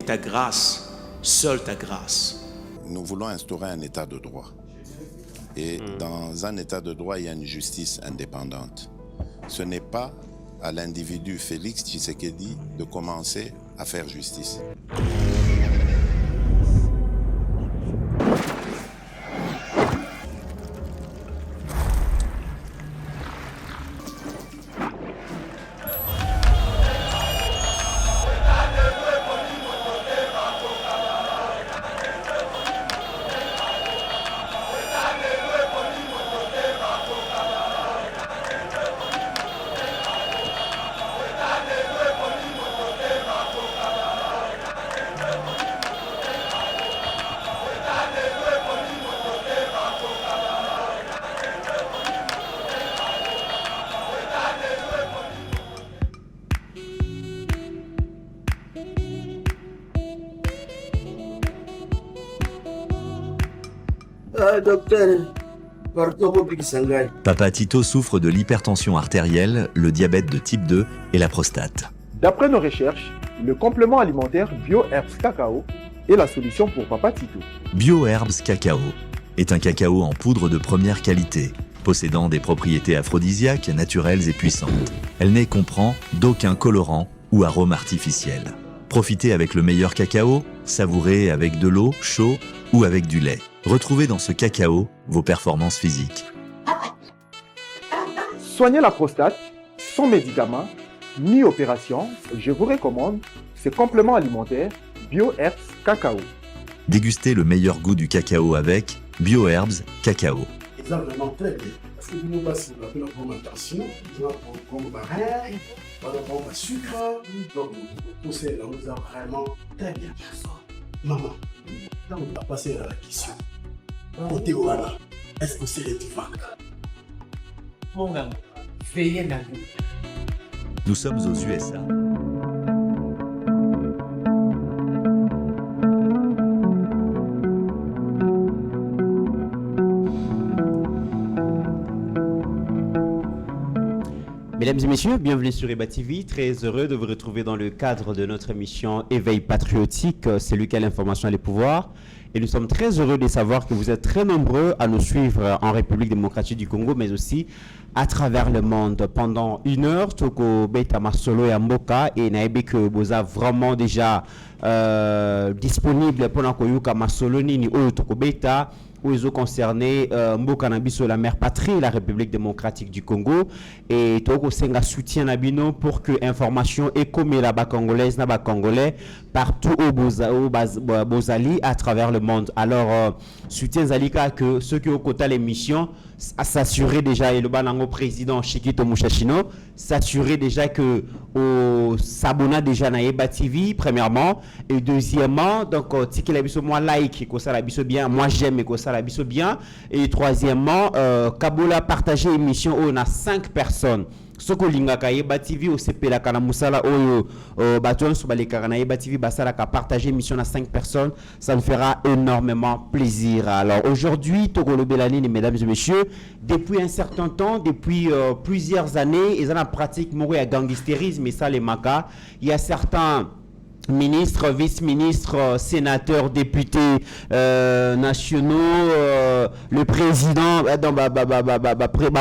ta grâce, seule ta grâce. Nous voulons instaurer un état de droit. Et dans un état de droit, il y a une justice indépendante. Ce n'est pas à l'individu Félix Tshisekedi de commencer à faire justice. Docteur, Papa Tito souffre de l'hypertension artérielle, le diabète de type 2 et la prostate. D'après nos recherches, le complément alimentaire BioHerbs Cacao est la solution pour Papa Tito. BioHerbs Cacao est un cacao en poudre de première qualité, possédant des propriétés aphrodisiaques, naturelles et puissantes. Elle ne comprend d'aucun colorant ou arôme artificiel. Profitez avec le meilleur cacao, savourez avec de l'eau, chaud ou avec du lait. Retrouvez dans ce cacao vos performances physiques. Soignez la prostate sans médicaments ni opération. Je vous recommande ce complément alimentaire BioHerbs Cacao. Dégustez le meilleur goût du cacao avec BioHerbs Cacao. C'est vraiment très bien. Parce que nous passons la fermentation, nous avons baril, nous avons sucre, donc tout ça, nous avons vraiment très bien. Maman, on va passer à la question. Côté Ouana, est-ce que c'est les vaincre? Mon gars, veillez la vie. Nous sommes aux USA. Mesdames et messieurs, bienvenue sur Eba TV. Très heureux de vous retrouver dans le cadre de notre émission Éveil patriotique, c'est lui qui a l'information et les pouvoirs. Et nous sommes très heureux de savoir que vous êtes très nombreux à nous suivre en République démocratique du Congo, mais aussi à travers le monde. Pendant une heure, Toko Beta Masolo et Mboka, et Naebe que vous avez vraiment déjà disponible pour Nakoyuka Masolo Nini ou Toko Beta. Où ils ont concerné Mboka Nabiso, la mère patrie, la République démocratique du Congo, et Togo Senga soutient Nabino pour que information et comme la congolaise, naba congolais, partout au Bozali à travers le monde. Alors, soutien Zalika que ceux qui ont quota l'émission, s'assurer déjà, et le banango président Chikito Mushashino, s'assurer déjà que s'abonner déjà na Eba TV, premièrement, et deuxièmement, donc, tiki la biso, moi like, que ça la biso bien, moi j'aime, et que ça la biso bien, et troisièmement, Kabola partager émission où on a 5 personnes. Soko lingaka Eba TV au CP kana musala oyo baton so baleka na Eba TV basala ka partager émission à 5 personnes, ça nous fera énormément plaisir. Alors aujourd'hui Togolo Belanine, mesdames et messieurs, depuis un certain temps, depuis plusieurs années, ils ont en pratique mourir à gangstérisme et ça les maca, il y a certains ministres, vice-ministres, sénateurs, députés nationaux, le président,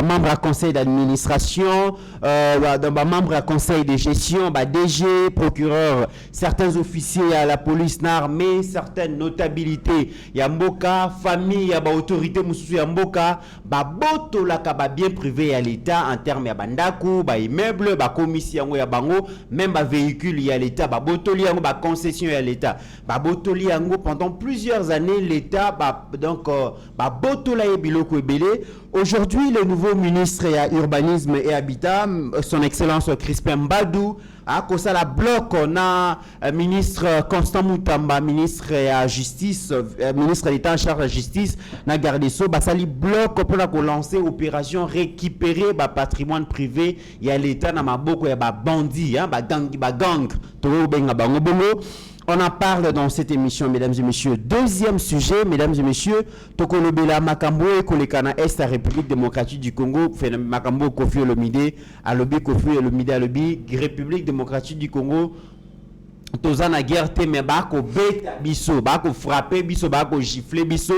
membre à conseil d'administration, membre à conseil de gestion, DG, procureur, certains officiers à la police, l'armée, certaines notabilités, Yamboka, famille, autorité, Yamboka, boto la bien privé à l'État en termes de bandaku, immeuble, commission, même véhicule à l'État, boto concession à l'État. Botoli yango pendant plusieurs années l'État donc botola et biloko ebele. Aujourd'hui le nouveau ministre à urbanisme et habitat, son excellence Crispin Mbadou, a kosa la bloc, on a ministre Constant Moutamba, ministre à justice, ministre d'État en charge de la justice, na garde so basali bloc pour la lancer opération récupérer patrimoine privé ya l'État na maboko ya bandit gang to benga bango bongo. On en parle dans cette émission, mesdames et messieurs. Deuxième sujet, mesdames et messieurs, Tokolobela Makambo et Kolekana Est, la République démocratique du Congo, Makambo Kofi Olomide, Alobi Kofi Olomide Alobi, République démocratique du Congo, toza na guerre te mais bako beta biso bako frapper biso bako gifler biso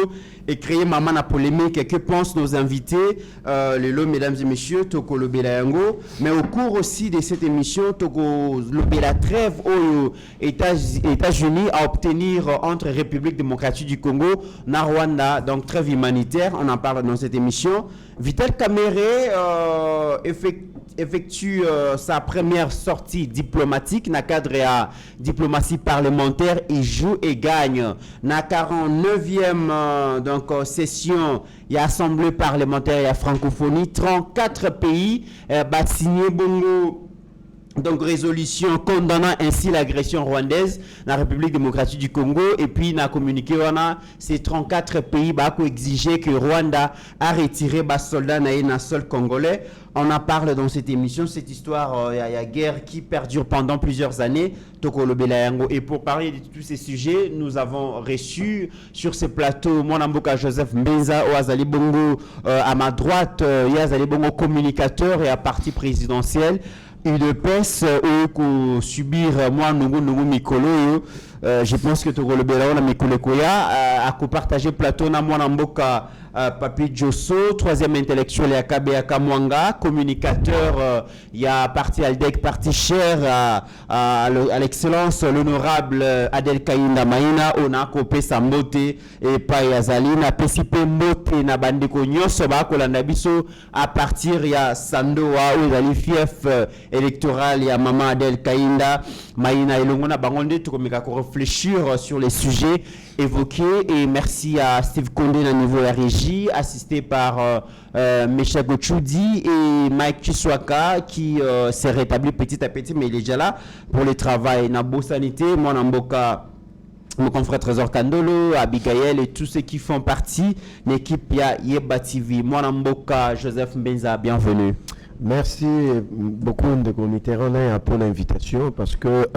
et créer maman na polémique. Que pensent nos invités les lots, mesdames et messieurs, toko lobela yango, mais au cours aussi de cette émission toko lobela trêve aux États-Unis à obtenir entre République démocratique du Congo na Rwanda, donc trêve humanitaire, on en parle dans cette émission. Vital Kamerhe effectue sa première sortie diplomatique dans le cadre de la diplomatie parlementaire. Il joue et gagne. Dans la 49e session, il y a assemblée parlementaire et la francophonie. 34 pays signé bongo. Donc résolution condamnant ainsi l'agression rwandaise dans la République démocratique du Congo, et puis na communiqué ces 34 pays ont exigé que Rwanda a retiré les soldats na sol congolais. On en parle dans cette émission, cette histoire, il y a guerre qui perdure pendant plusieurs années. Et pour parler de tous ces sujets, nous avons reçu sur ce plateau Mwanamboka Joseph Mbenza Oazali Bongo, à ma droite, Yazali Bongo communicateur et à parti présidentiel. UDPS ou subir moi Nungu Mikolo. Je pense que Togo le Bela na Mikolo Koya a partager plateau na Mwanamboka Papi Josso, troisième intellectuel à Kabea Kamwanga, communicateur, il y a parti Aldec, parti cher à l'excellence, l'honorable Adel Kainda Maïna, on a copé sa mote et pas Yazali, na PCP mote na bandeko nyonso ba kolanda biso à partir ya Sandoa ou Yazali fief électoral ya Maman Adel Kainda Maïna et l'ongona bangonde tout comme réfléchir sur les sujets évoqués, et merci à Steve Condé à niveau de la régie, assisté par Mesha Gochoudi et Mike Chiswaka qui s'est rétabli petit à petit, mais il est déjà là pour le travail. Nabo Sanité, mon Amboka, mon confrère Trésor Kandolo, Abigail et tous ceux qui font partie de l'équipe Yeba TV. Mon Amboka Joseph Mbenza, bienvenue. Merci beaucoup de Mitterrand pour l'invitation, parce que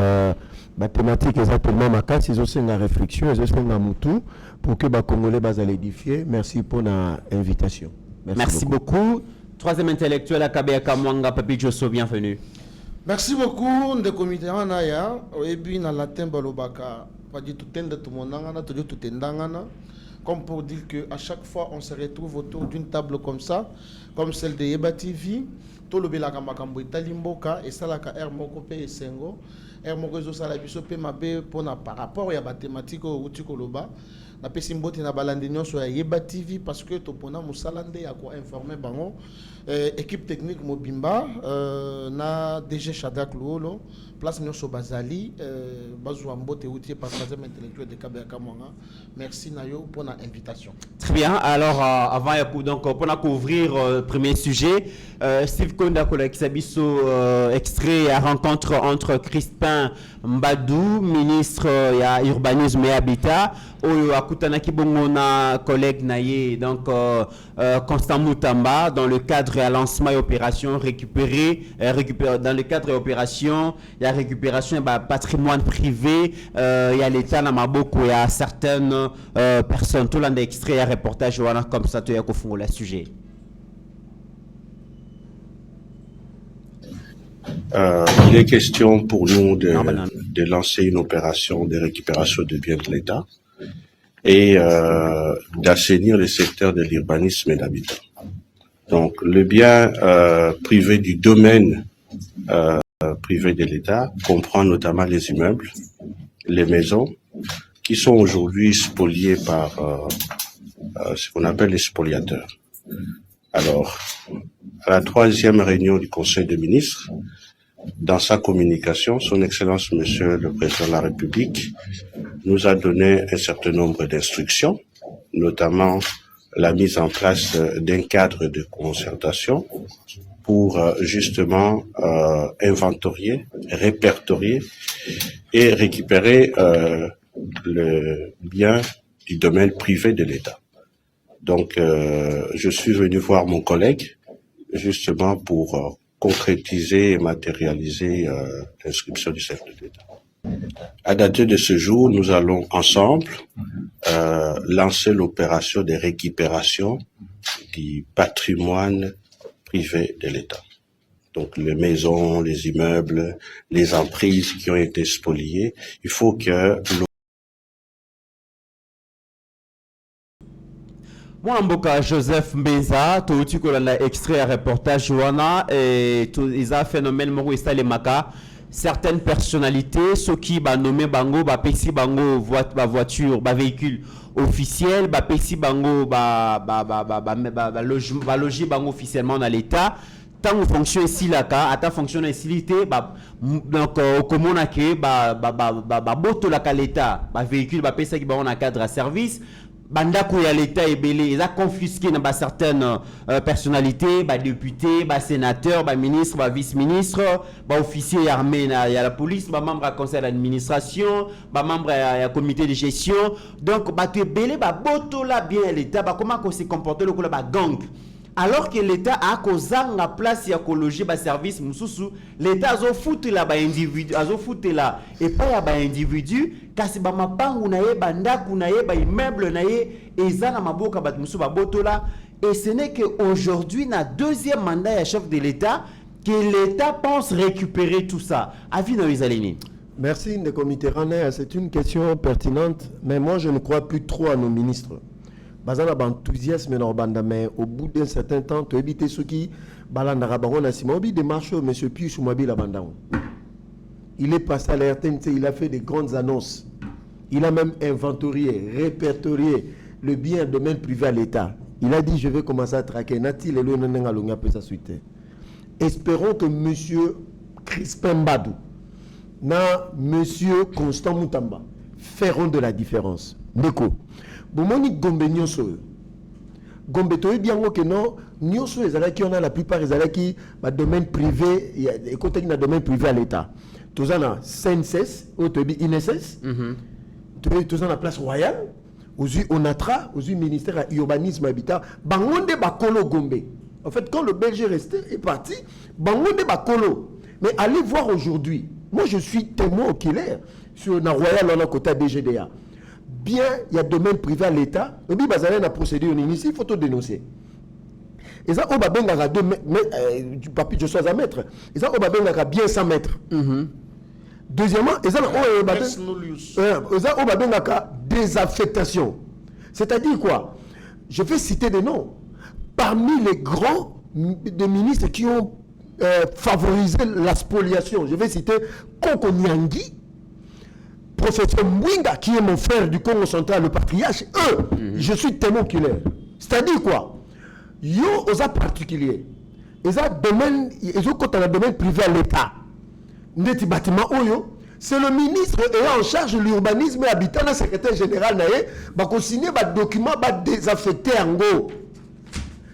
la thématique est exactement ma carte, c'est aussi une réflexion, c'est aussi une moutou pour que les Congolais soient édifiés. Merci pour l'invitation. Merci beaucoup. Troisième intellectuel à Kabea Kamwanga, Papi Josso, bienvenue. Merci beaucoup de Mitterrand naya, et puis dans la latin balobaka, pas du tout tendre tout mon angana, tout tendangana. Comme pour dire qu'à chaque fois on se retrouve autour d'une table comme ça, comme celle de Yeba TV, tout le bela kamakambo italimboka et ça la ka moko pe esengo, moko zo sala biso pe mabe pona par rapport ya ba thématique au utikoloba, na pe simbote na balande nyonso ya Yeba TV parce que to pona musalande ya ko informer bango, équipe technique mobimba na DG Shadak Luolo, place nyonso bazali bazwa mbote outil par troisième intellectuel de Kabea Kamwanga. Merci Nayo pour l'invitation. Très bien. Alors, avant donc pour couvrir le premier sujet, Steve Konda Kisabiso extrait à rencontre entre Crispin Mbadou, ministre ya urbanisme et habitat, ou Akutanaki Bongona collègue Naye, donc Constant Moutamba, dans le cadre de lancement et opération récupérer dans le cadre de l'opération, il y a récupération patrimoine privé, il y a l'État dans Maboko, il y a certaines personnes, tout l'un extrait un reportage comme ça, tu as confondre le sujet. Il est question pour nous de lancer une opération de récupération de biens de l'État et d'assainir le secteur de l'urbanisme et l'habitat. Donc, le bien privé du domaine privé de l'État comprend notamment les immeubles, les maisons, qui sont aujourd'hui spoliés par ce qu'on appelle les spoliateurs. Alors, à la troisième réunion du Conseil des ministres, dans sa communication, son Excellence Monsieur le Président de la République nous a donné un certain nombre d'instructions, notamment la mise en place d'un cadre de concertation pour justement inventorier, répertorier et récupérer le bien du domaine privé de l'État. Donc, je suis venu voir mon collègue justement pour concrétiser et matérialiser l'inscription du chef de l'État. À dater de ce jour, nous allons ensemble lancer l'opération de récupération du patrimoine privé de l'État. donc les maisons, les immeubles, les emprises qui ont été spoliées. Il faut que Mboka Joseph Mbenza, touti kolanda extrait à reportage wana et ils a phénomène moko installé maka certaines personnalités ceux qui ba nommé bango ba pesi bango voiture ba véhicule officiel ba pesi bango ba loger bango officiellement dans l'état tant fonction ici là ka ata fonction ici ba donc comment on a que ba boto la ka l'état ba véhicule ba pesi qui ba on a cadre à service bandako ya l'état ebelé ils a confisqué dans certaines personnalités ba députés ba sénateurs ba ministres ba vice-ministres ba officiers armés il y a la police ba membre à conseil d'administration ba membre à comité de gestion donc ba tu ebelé ba boto la bien l'état ba comment qu'on se comporter le ba gang alors que l'état a kozanga place ya kologer ba service mususu l'état azo foutre la ba individu azo foutre la et pas ya ba individu kasi ba mapangu na ye bandaku na ye ba immeuble na ye eza na maboka ba mususu ba botola et ce n'est que aujourd'hui na deuxième mandat ya chef de l'état que l'état pense récupérer tout ça avis na Izalini. Merci Ndeko Mitterrand, c'est une question pertinente mais moi je ne crois plus trop à nos ministres. Bazana ba enthousiasme na banda mais au bout d'un certain temps to éviter ceux qui balanda bango na sima obi démarche monsieur Pius Mobile bandango. Il est passé à la RTNC, il a fait des grandes annonces. Il a même inventorié, répertorié le bien domaine privé à l'État. Il a dit je vais commencer à traquer Nati le nonenga longa peut sa suite. Espérons que monsieur Crispin Mbadou na monsieur Constant Moutamba feront de la différence. Ndeko Bomoni Gombe nyonso. Gombe to biango que non nyonso ezalaki on a la plupart ezalaki ba domaine privé et côté na domaine privé à l'état. Tozana CNSS ou tobi INSS. Tozana place royale, aux ONATRA, aux ministère à urbanisme habitat, bangonde bakolo Gombe. En fait quand le Belge est parti, bangonde bakolo. Mais allez voir aujourd'hui. Moi je suis témoin oculaire sur na royal on a côté DGDA. Bien, il y a domaine privé à l'État, et puis il y a procédure ici, il faut tout dénoncer. Et ça, on va bien du papier de choses à mettre. Et ça, on va bien 100 mètres. Deuxièmement, et ça, on va bien désaffectation. C'est-à-dire quoi? Je vais citer des noms. Parmi les grands des ministres qui ont favorisé la spoliation, je vais citer Koko Nyangi, professeur Mwinga, qui est mon frère du Congo central, le patriarche, je suis témoin oculaire. C'est-à-dire quoi? Yo, aux particuliers, ils ont domaine, ils ont le domaine privé à l'État. Ndeti bâtiment oyo, c'est le ministre ayant en charge de l'urbanisme et habitant, le secrétaire général naé, va signer des documents, va désaffecter en gros.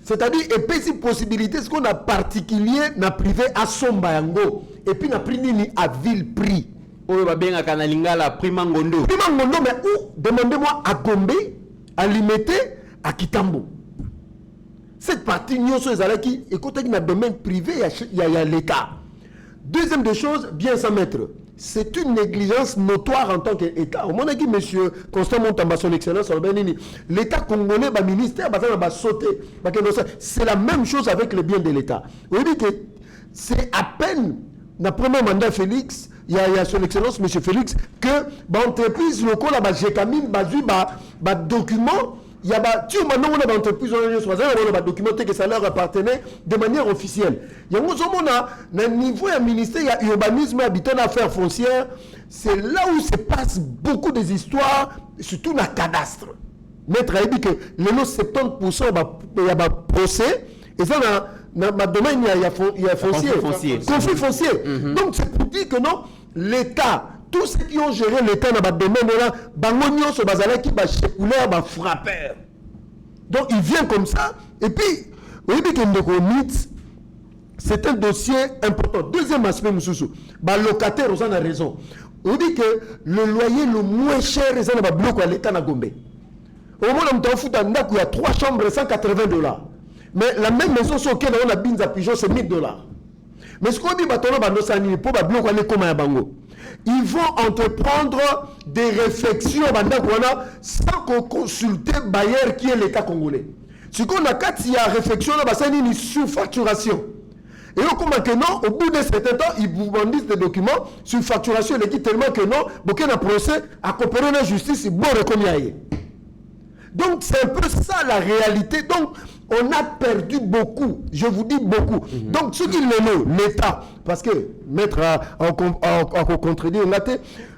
C'est-à-dire, et puis si possibilité, ce qu'on a particulier, n'a privé à Somba en gros, et puis n'a pris ni à ville prix. Oyo ba benga kanalingala Primangondo. Primangondo, mais où? Demandez-moi à Gombe, à Limete, à Kitambo. Cette partie, nous sommes qui écoutez dans le domaine privé, il y a l'État. Deuxième des choses, bien 100 mètres. C'est une négligence notoire en tant qu'État. Au moment où M. Constant Moutamba, son excellence, l'État congolais, le ministère, va sauter. C'est la même chose avec les biens de l'État. Vous dites que c'est à peine, dans le premier mandat Félix, il y a son excellence, M. Félix, que l'entreprise locale, la document, il y a des entreprises qui ont documenté que ça leur appartenait de manière officielle. Il y a un niveau du ministère, il y a l'urbanisme, habitant, affaires foncières. C'est là où se passent beaucoup des histoires, surtout dans le cadastre. Maître a dit que les 70% il y a un procès, et ça, dans le domaine, il y a foncier. Conflit foncier. Donc, c'est pour dire que non, l'État, tous ceux qui ont géré l'État dans le domaine là, Bangonio se basala qui va couleur va frapper. Donc il vient comme ça et puis oui que c'est un dossier important. Deuxième aspect monsieur, locataire on a raison. On dit que le loyer le moins cher est dans le bloc à l'État na Gombe. Au moment où on fout dans il y a 3 chambres $180. Mais la même maison sur laquelle on a Binza Pigeon c'est $1000. Mais ce qu'on dit batono bandosani pour ba bloc aller comme un bango. Ils vont entreprendre des réflexions sans qu'on consulte le bailleur qui est l'État congolais. Ce qu'on a 4 réflexion, c'est une surfacturation. Et on comprend que non, au bout d'un certain temps, ils vous vendent des documents sur facturation, il dit tellement que non, beaucoup de procès à coopérer la justice, c'est bon reconnaître. Donc c'est un peu ça la réalité. Donc on a perdu beaucoup, je vous dis beaucoup. Donc ce qu'il est l'État, parce que mettre en contredire,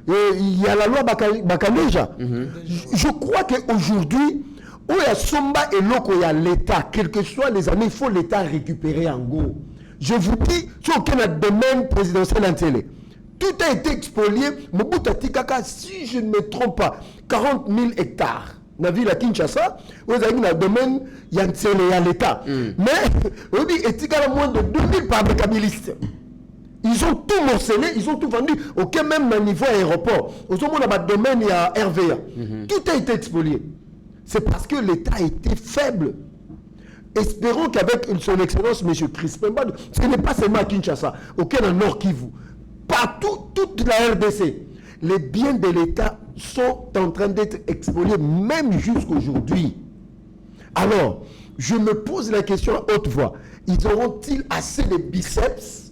il y a la loi Bakaneja. Je crois qu'aujourd'hui, où il y a Somba et Loko, il y a l'État, quelles que soient les années, il faut l'État récupérer en gros. Je vous dis, sur aucun domaine présidentiel en télé. Tout a été expolié. Mobutu Tikaka, si je ne me trompe pas, 40 000 hectares. Dans la ville à Kinshasa, vous avez dans le domaine, il y a l'État. Mais, on dit, il y a moins de 2000 par mécabilistes. Ils ont tout morcelé, ils ont tout vendu, aucun même niveau aéroport. Au moment où le domaine, il y a RVA. Tout a été expolié. C'est parce que l'État était faible. Espérons qu'avec son excellence, M. Crispin Mbadou, ce n'est pas seulement à Kinshasa, aucun en Nord Kivu, partout, toute la RDC, les biens de l'État sont en train d'être expoliés, même jusqu'aujourd'hui. Alors, je me pose la question à haute voix, ils auront-ils assez de biceps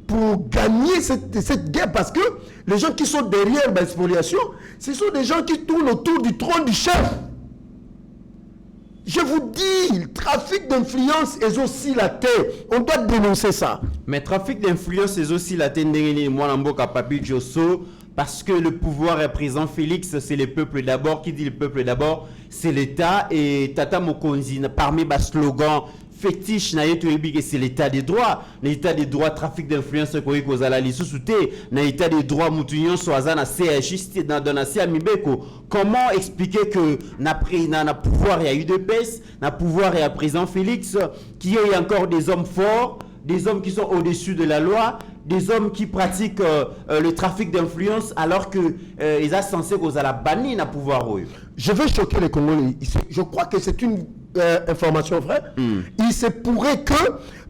pour gagner cette guerre? Parce que les gens qui sont derrière l'expoliation, ce sont des gens qui tournent autour du trône du chef. Je vous dis, le trafic d'influence est aussi la terre. On doit dénoncer ça. Mais trafic d'influence est aussi la terre. Parce que le pouvoir est présent, Félix, c'est le peuple d'abord. Qui dit le peuple d'abord, c'est l'État. Et Tata Mokonzi, parmi les slogans fétiche, c'est l'état des droits. L'état des droits, trafic d'influence, l'état des droits, comment expliquer que na pouvoir il y a eu de baisse, na pouvoir il y a présent Félix, qu'il y a encore des hommes forts, des hommes qui sont au-dessus de la loi, des hommes qui pratiquent le trafic d'influence alors que ils sont censés qu'on a banni na pouvoir. Je veux choquer les Congolais. Je crois que c'est une information vraie. Il se pourrait que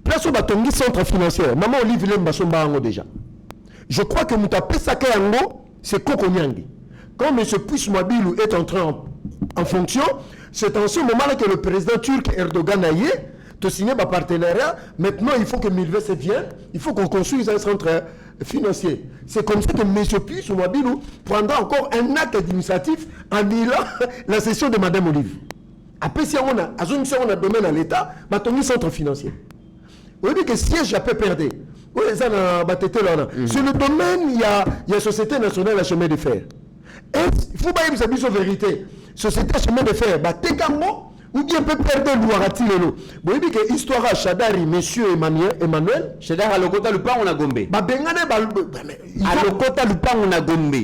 place au batongi centre financier. Maman Olivier Mbasomba Ango déjà. Je crois que Moutapé Saka Ango, c'est Koko Nyangi. Quand M. Puis Mwabilou est entré en fonction, c'est en ce moment-là que le président turc Erdogan a eu de signer un partenariat. Maintenant, il faut que Milves vienne, il faut qu'on construise un centre financier. C'est comme ça que M. Puis Mwabilou prendra encore un acte administratif en annulant la cession de Mme Olive. Après, si on a domaine à l'État, on a un centre financier. On dit que le siège a peu perdu. Sur le domaine, il y a la Société nationale à chemin de fer. Il faut pas dire la vérité. Société à chemin de fer, ou bien peut perdre l'ouaratilelo. Vous voyez que l'histoire à Chadari, monsieur Emmanuel. Chadari à l'Okota Lupa, on a Gombe. À l'Okota Lupa, on a Gombe.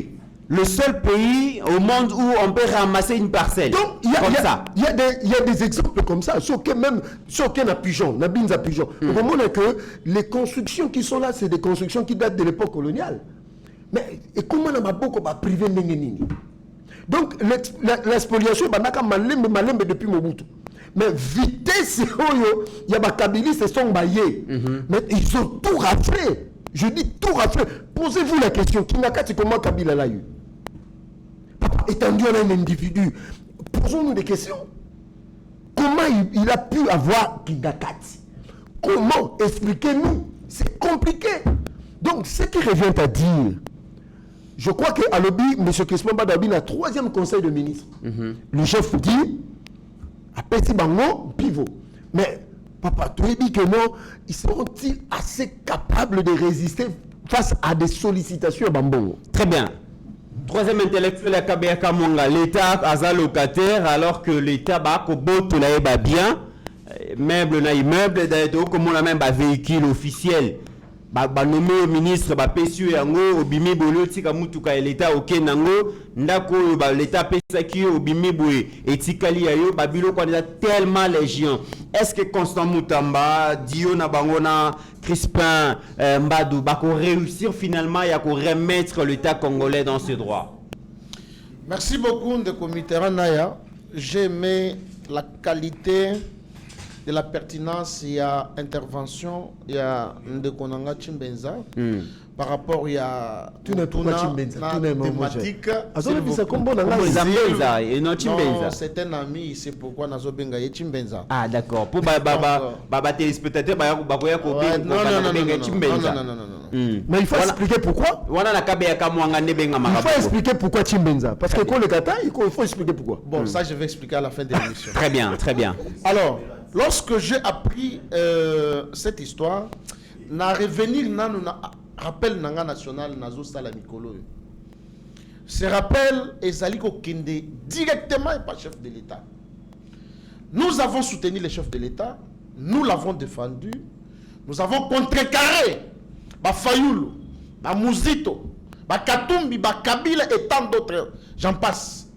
Le seul pays au monde où on peut ramasser une parcelle. Donc, il y a des exemples comme ça. Sur aucun pigeon, Nabinza pigeon. Vous comprenez que les constructions qui sont là, c'est des constructions qui datent de l'époque coloniale. Mais et comment on a beaucoup privé Nengenini? Donc, l'expoliation, malembe depuis Mobutu. Mais vitesse, il y a des kabilistes qui sont baillés. Mais ils ont tout raflé. Je dis tout raflé. Posez-vous la question, comment Kabila l'a eu? Étant donné un individu, posons-nous des questions. Comment il a pu avoir Kingakati? Comment? Expliquez-nous. C'est compliqué. Donc, ce qui revient à dire, je crois qu'à l'obbi, M. Crispin Mbadou a un troisième conseil de ministre. Le chef dit, à Petit Bango, pivot. Mais, papa, tu dis que non, ils seront-ils assez capables de résister face à des sollicitations à Bambongo? Très bien. Troisième intellectuel à Kabeyaka Monga, l'État a locataire alors que l'État va bien, meuble na immeuble, comme on a même un véhicule officiel. Nommé au ministre, PSU yango, obimi bolo tika mutuka l'État ok nango, ndako l'État pesaki obimi boye, etikali yayo, babilo kwa tellement légion. Est-ce que Constant Moutamba, Dio Nabangona, Crispin Mbadou, bako réussir finalement à remettre l'État congolais dans ses droits? Merci beaucoup de comité Naya. J'ai aimé la qualité de la pertinence, il y a intervention, il y a Ndekonanga Chimbenza. par rapport à Tu n'es pas Chimbenza, tu n'es pas thématique. Non, c'est un ami, c'est pourquoi Nazobenga et Chimbenza. Ah d'accord. Pour téléspectateurs, mais il faut expliquer pourquoi. Il faut expliquer pourquoi Chimbenza. Parce que quand le kata, il faut expliquer pourquoi. Bon, ça je vais expliquer à la fin de l'émission. Très bien, très bien. Alors, lorsque j'ai appris cette histoire, na revenir na rappel nanga national nazo sala mikolo. Ce rappel ezali ko kende directement par chef de l'État. Nous avons soutenu le chef de l'État, nous l'avons défendu, nous avons contrecarré ba Fayoulou, ba Mouzito, ba Katumbi, ba Kabila et tant d'autres, j'en passe.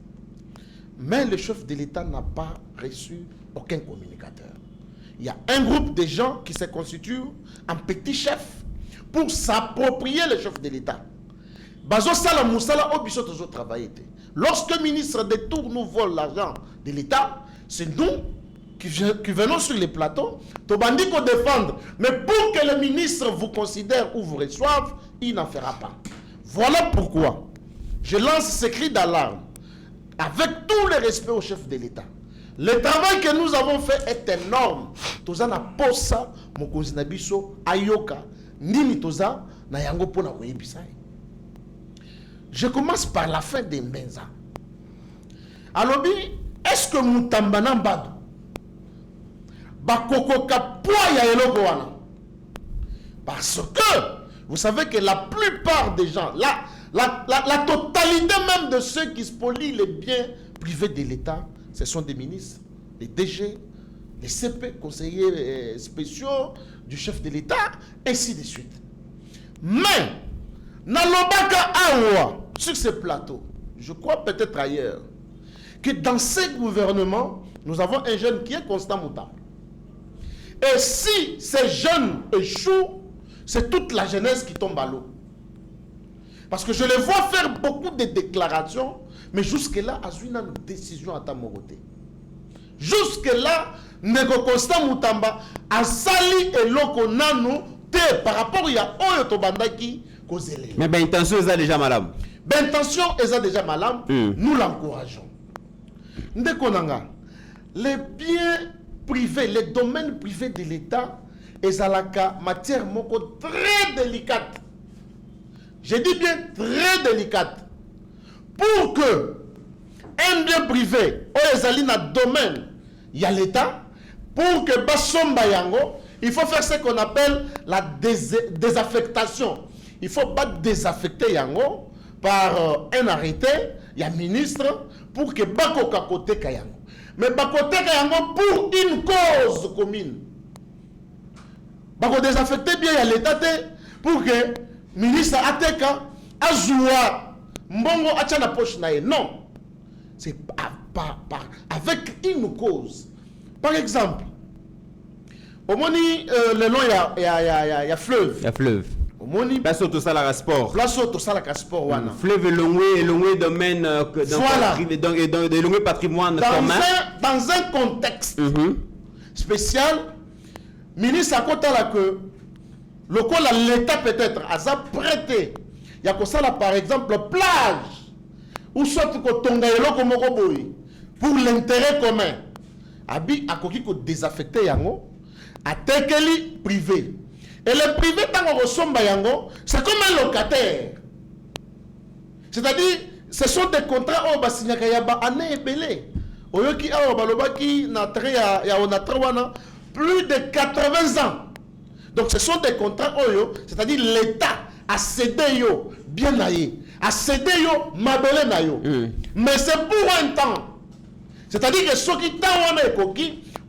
Mais le chef de l'État n'a pas reçu aucun communicateur. Il y a un groupe de gens qui se constituent en petit chef pour s'approprier le chef de l'État. Bazo Sala Moussala Obiso toujours travaillé. Lorsque le ministre des Tours nous vole l'argent de l'État, c'est nous qui venons sur les plateaux, Tobandi qu'on défendre. Mais pour que le ministre vous considère ou vous reçoive, il n'en fera pas. Voilà pourquoi je lance ce cri d'alarme avec tout le respect au chef de l'État. Le travail que nous avons fait est énorme. Toza na posa mokonzi na biso ayoka nini toza na yango pona koyebisa. Je commence par la fin de Mbenza. Alobi, est-ce que Moutambana Mbado bakoko kapwa ya eloko wana? Parce que vous savez que la plupart des gens, la totalité même de ceux qui spolient les biens privés de l'État, ce sont des ministres, des DG, des CP, conseillers spéciaux du chef de l'État, ainsi de suite. Mais, Nalobaka Awa, sur ce plateau, je crois peut-être ailleurs, que dans ces gouvernements, nous avons un jeune qui est Constant Mouta. Et si ces jeunes échouent, c'est toute la jeunesse qui tombe à l'eau. Parce que je les vois faire beaucoup de déclarations, mais jusque-là, Azuna une décision à Tamoroté. Jusque-là, Nego Constant Moutamba a sali et loko nanu te par rapport à Oyo Tobandaki Kozele. Mais ben intention est déjà malade. Ben intention est déjà malade. Nous l'encourageons. Ndekonanga, les biens privés, les domaines privés de l'État, ezalaka matière moko très délicate. Je dis bien très délicate. Pour que un bien privé, na domaine, il y a l'État, pour que Basomba Yango, il faut faire ce qu'on appelle la désaffectation. Il faut pas désaffecter Yango par un arrêté, il y a ministre, pour que Bako Kakote Kayango. Mais Bakote Kayango pour une cause commune. Bako désaffecter bien, il y a l'État pour que ministre Ateka Azoua Mbongo Achana poche nae. Non. C'est avec une cause. Par exemple, au Moni, le long, il y a fleuve. Il y a fleuve. Au Moni, place au Tosala Sport. Place au Tosala Sport. Fleuve Longwe domaine voilà. De Longwe patrimoine commun. Dans un contexte spécial, ministre Akota là que le quoi l'État peut-être a prêté. Il y a comme ça là par exemple plage ou soit que tonga eloko moko boy pour l'intérêt commun. Abi akoki ko désaffecter yango a tekeli privé. Et le privé tango resomba yango, c'est comme un locataire. C'est-à-dire ce sont des contrats au basinyaka ya ba année ebele. Oyoki awa balobaki na très ya onatrawana plus de 80 ans. Donc ce sont des contrats oyo, c'est-à-dire l'État a cédé yo bien naïe, a cédé yo mabele na yo. Mais c'est pour un temps. C'est-à-dire que ceux qui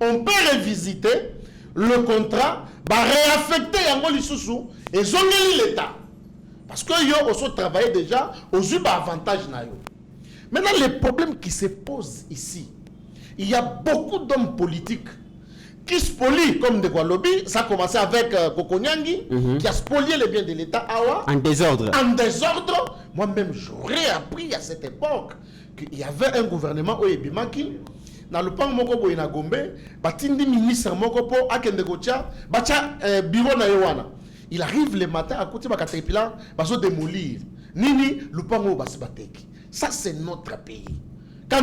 on peut revisiter le contrat, réaffecter yango lisusu et zongeli l'État. Parce que yo aussi travaillé déjà aux avantages na yo. Maintenant les problèmes qui se posent ici, il y a beaucoup d'hommes politiques qui spolient comme de Gualobi, ça a commencé avec Kokonyangi, qui a spolié les biens de l'État Awa. En désordre. En désordre. Moi-même, j'aurais appris à cette époque qu'il y avait un gouvernement au Ebimaki, dans le pan Moko Boyna Gombe, Batindi ministre Moko Po, Akende Gotia, Bacha Biro na Yowana. Il arrive le matin à côté de Caterpillar, il va démolir. Nini, Lupango Basibateki. Ça, c'est notre pays. Quand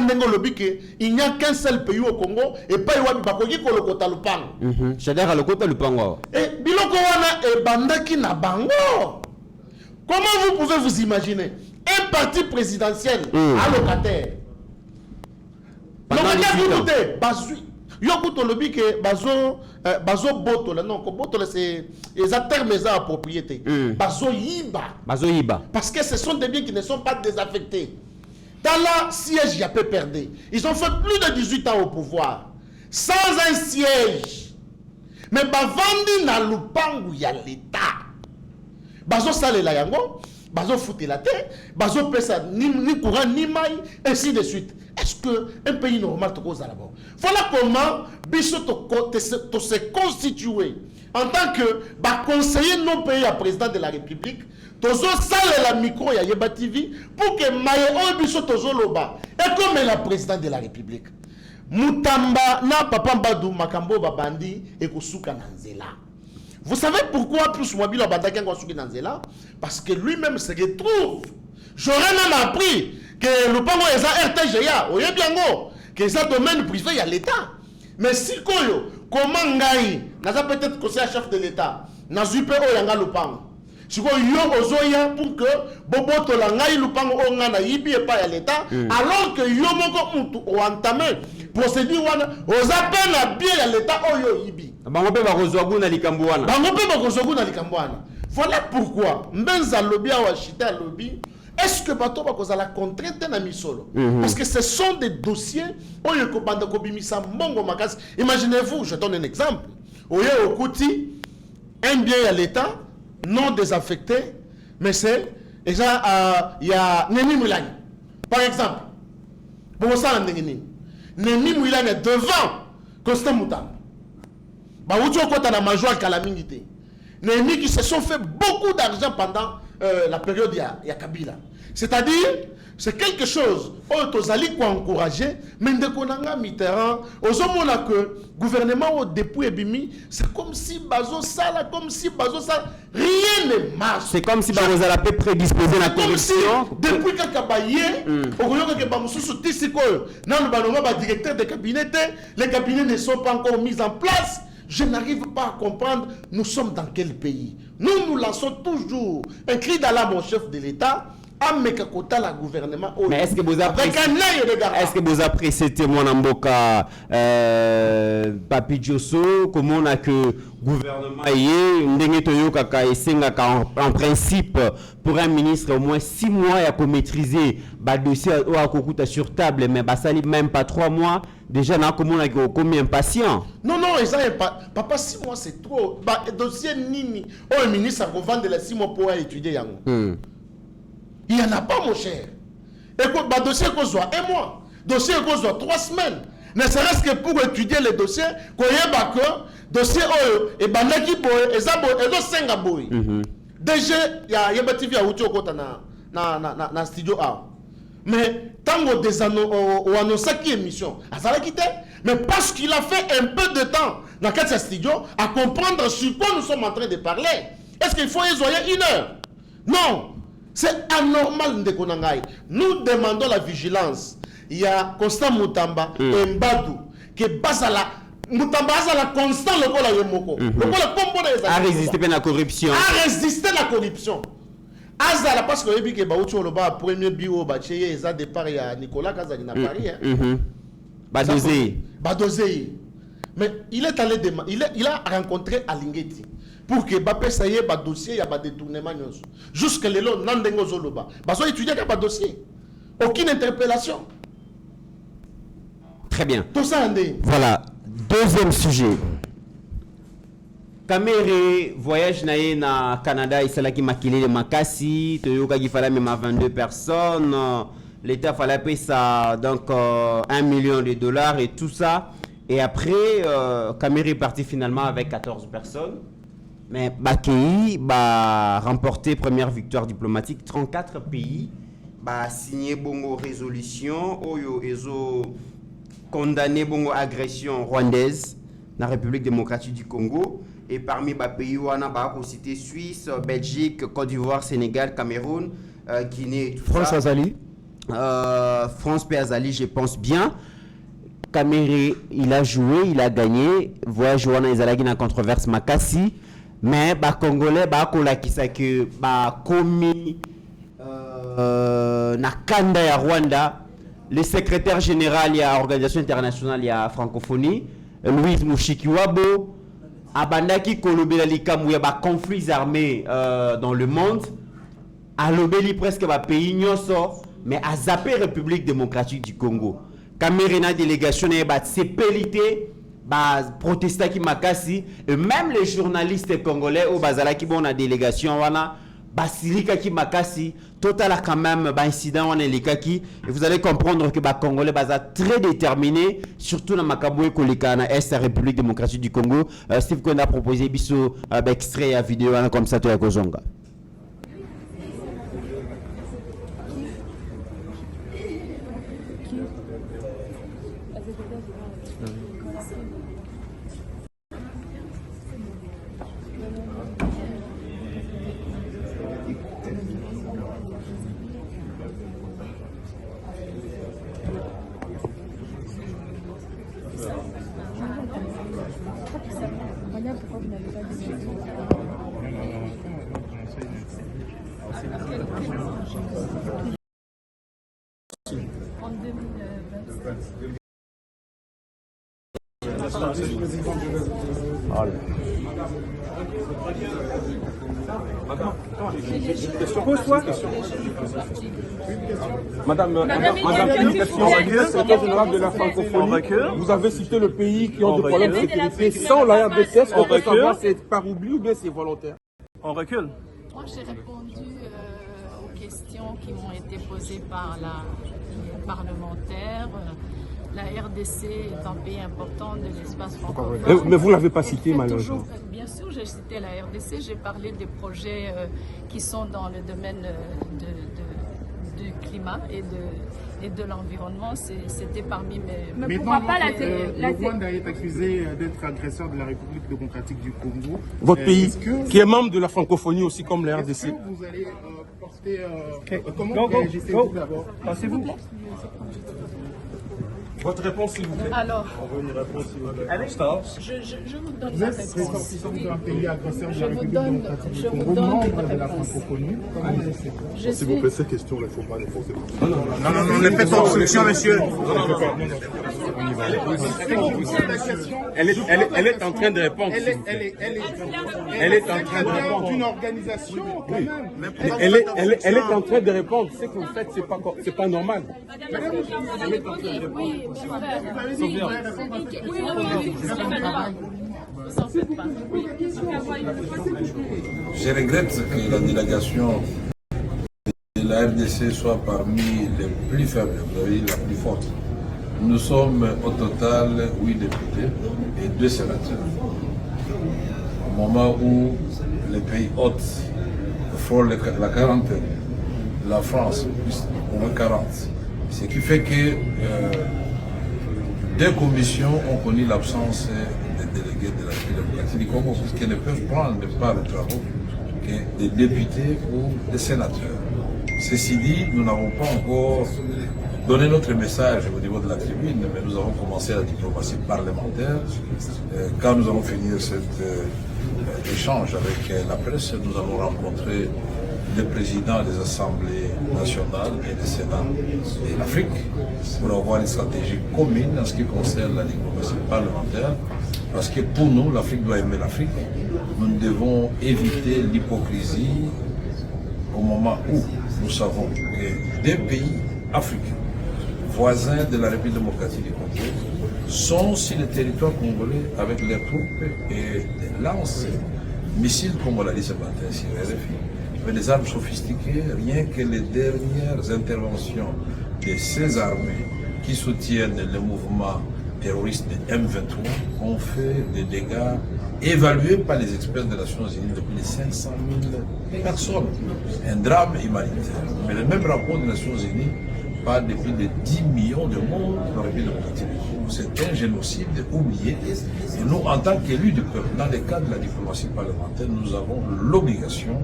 il n'y a qu'un seul pays au Congo, et pas le Kota Lupango. C'est-à-dire le Kota Lupango. Et Biloko wana e bandaki na bango. Comment vous pouvez vous imaginer un parti présidentiel allocataire? Locataire, Yokuto lobi que bazo boto là non boto là c'est les termes à propriété. Bazo yiba. Parce que ce sont des biens qui ne sont pas désaffectés. Dans la siège, il y a peu perdu. Ils ont fait plus de 18 ans au pouvoir sans un siège. Mais bavandi na lupangu ya l'État. Bazo sale la yango, bazo fouté la tête, bazo pesa ni courant ni maille, ainsi de suite. Est-ce qu'un pays normal te cause là-bas? Voilà comment Bicho se constituer en tant que conseiller non payé à président de la République. Tozo sale la micro ya Yeba TV pour que Maye Bicho Tozo Loba et comme la président de la République. Mutamba na Papa Mbadou Makambo Babandi et Kosuka Nanzela. Vous savez pourquoi plus Mwabilo Bandaki Kosuka Nanzela? Parce que lui-même se retrouve. J'aurais même appris que le Pango est un RTGA, ou bien que c'est un domaine privé, il y a l'État. Mais si Koyo, comment Ngaï, n'a peut-être que c'est un chef de l'État, n'a pas eu le Pango. Si vous avez pour que Bobo Tolangaï, le Pango, on a yibi et pas à l'État, alors que Yomoko ont entamé procédure, aux appels à bien à l'État, Oyo yibi. Voilà pourquoi, Mbenza lobby à Washita lobby. Est-ce que bateau va causer la contrainte na misolo? Parce que ce sont des dossiers où il y a mongo makas. Imaginez-vous, je donne un exemple. Où il y a au Kouti un bien à l'État non désaffecté, mais c'est déjà il y a Nemi Moulani. Par exemple, pour ça Nemi Moulani est devant Constant Moutam. Bah où tu as quoi la major calamité. Nemi qui se sont fait beaucoup d'argent pendant la période il y a Kabila. C'est-à-dire, c'est quelque chose où tu as encouragé, mais de Konanga Mitterrand, aux hommes que le gouvernement au depuis Ebimi, c'est comme si Bazo Sala, rien ne marche. C'est comme si Bazo Sala peut prédisposer la corruption. Depuis Kakabaye, au Royaume que Bamoussou Tissiko, non, le directeur de cabinet, les cabinets ne sont pas encore mis en place. Je n'arrive pas à comprendre, nous sommes dans quel pays? Nous lançons toujours un cri d'alarme au chef de l'État, à Mekakota, le gouvernement. Mais est-ce que vous appréciez témoin Namboka Papi Diosso, comment on a que le gouvernement en principe pour un ministre au moins 6 mois à maîtriser le dossier à sur table, mais ça même pas 3 mois. Déjà, comment on a combien impatient? Non, papa, 6 mois c'est trop. Dossier Nini, le ministre a vendu les 6 mois pour étudier. Il n'y en a pas, mon cher. Écoute, le dossier qu'on soit 1 mois, dossier qu'on soit 3 semaines. Ne serait-ce que pour étudier les dossiers, qu'on y ait que dossier et bandaki boy, et ça boy, et ça senga boy. Déjà, il y a Yeba TV à Outi Okota na studio A. Mais tant qu'on a annoncé qui émission, ça va quitter. Mais parce qu'il a fait un peu de temps dans cette studio à comprendre sur quoi nous sommes en train de parler. Est-ce qu'il faut isoler 1 heure? Non. C'est anormal de Konangaï. Nous demandons la vigilance. Il y a Constant Moutamba et Mbadou qui base à la Moutamba à la constant le col à Yemoko. À résister à la corruption. À résister à la corruption. Azala parce que Ebi ke Baouti Oloba premier bio Bacheye eza départ ya Nicolas Kazali na Paris hein. Badosé. Mais il est allé il a rencontré Alingeti pour que Bape Saye ba dossier ya ba détournement nyonso. Jusque le long nandengo zoloba. Baso étudier ka ba dossier. Aucune interpellation. Très bien. Tout ça andé. Voilà, deuxième sujet. Kamere voyage na Canada, il s'est qui maquillé le Makassi, Toyoka qui fallait même à 22 personnes, l'État fallait payer ça donc $1 million et tout ça. Et après, Kamere est parti finalement avec 14 personnes. Mais Bakei a remporté première victoire diplomatique. 34 pays a signé bongo résolution, ils ont condamné bongo agression rwandaise dans la République démocratique du Congo. et parmi les pays où on a cité Suisse, Belgique, Côte d'Ivoire, Sénégal, Cameroun, Guinée, tout France ça. Azali. France Azali, je pense bien. Caméré, il a joué, il a gagné. Voyage Joana Ezalagi na controverse Makassi. Mais les Congolais, qui commis na Kanda ya Rwanda, le secrétaire général de l'Organisation internationale de la francophonie, Louise Mushikiwabo, abandaki kolobela likamou ya ba conflits armés dans le monde, alobeli presque ba pays nyoso, mais a zappé République démocratique du Congo. Cameroun délégation est sépélité, protestant qui makasi, et même les journalistes congolais au bazala qui bon la délégation wana, basilika qui makasi, total quand même incident wana likaki, et vous allez comprendre que ba congolais baza très déterminé, surtout dans Makaboué kolika na est la République démocratique du Congo. Steve Konda a proposé biso extrait à vidéo wana comme ça to ya kozonga. Madame, une question. Secrétaire général de la francophonie, vous avez cité le pays qui ont des problèmes de sécurité. Sans la RDC, est-ce qu'on peut savoir c'est par oubli ou bien c'est volontaire? On recule. Moi, j'ai répondu aux questions qui m'ont été posées par les parlementaires. La RDC est un pays important de l'espace francophone. Mais vous ne l'avez pas cité, malheureusement. Bien sûr, j'ai cité la RDC. J'ai parlé des projets qui sont dans le domaine du climat et de l'environnement. C'était parmi mes... Mais pourquoi pas le Rwanda est accusé d'être agresseur de la République démocratique du Congo. Votre pays, qui est membre de la francophonie aussi comme la RDC. Est-ce que vous allez porter... Comment réagissez-vous d'abord? Passez-vous. Votre réponse, s'il vous plaît. Alors, on veut une réponse, s'il vous plaît. Je vous donne la réponse. Vous êtes ressortissant d'un pays agresseur de la République démocratique du Congo, membre de la francophonie. S'il vous plaît, ces questions, il ne faut pas les poser. Non, ne faites pas obstruction, monsieur. Elle est en train de répondre. Elle est en train de répondre. D'une organisation, quand même. Elle est en train de répondre. Ce que vous faites, c'est pas normal. Oui, je regrette que la délégation de la RDC soit parmi les plus faibles, vous avez dit la plus forte. Nous sommes au total 8 députés et 2 sénateurs. Au moment où les pays hôtes frôlent la quarantaine, la France, au moins 40. Ce qui fait que deux commissions ont connu l'absence des délégués de la République démocratique du Congo, parce qu'ils ne peuvent prendre part des travaux que des députés ou des sénateurs. Ceci dit, nous n'avons pas encore donné notre message au niveau de la tribune, mais nous avons commencé la diplomatie parlementaire. Quand nous allons finir cet échange avec la presse, nous allons rencontrer les présidents des assemblées nationales et des sénats de l'Afrique pour avoir une stratégie commune en ce qui concerne la diplomatie parlementaire, parce que pour nous, l'Afrique doit aimer l'Afrique. Nous devons éviter l'hypocrisie au moment où nous savons que des pays africains, voisins de la République démocratique du Congo, sont sur le territoire congolais avec leurs troupes et des lances, missiles, comme on l'a dit ce matin sur RFI, mais des armes sophistiquées, rien que les dernières interventions de ces armées qui soutiennent le mouvement terroriste de M23 ont fait des dégâts évalués par les experts des Nations Unies de plus de 500 000 personnes. Un drame humanitaire. Mais le même rapport des Nations Unies pas depuis des 10 millions de morts dans la République démocratique du Congo. C'est un génocide oublié. Et nous, en tant qu'élus du peuple, dans le cadre de la diplomatie parlementaire, nous avons l'obligation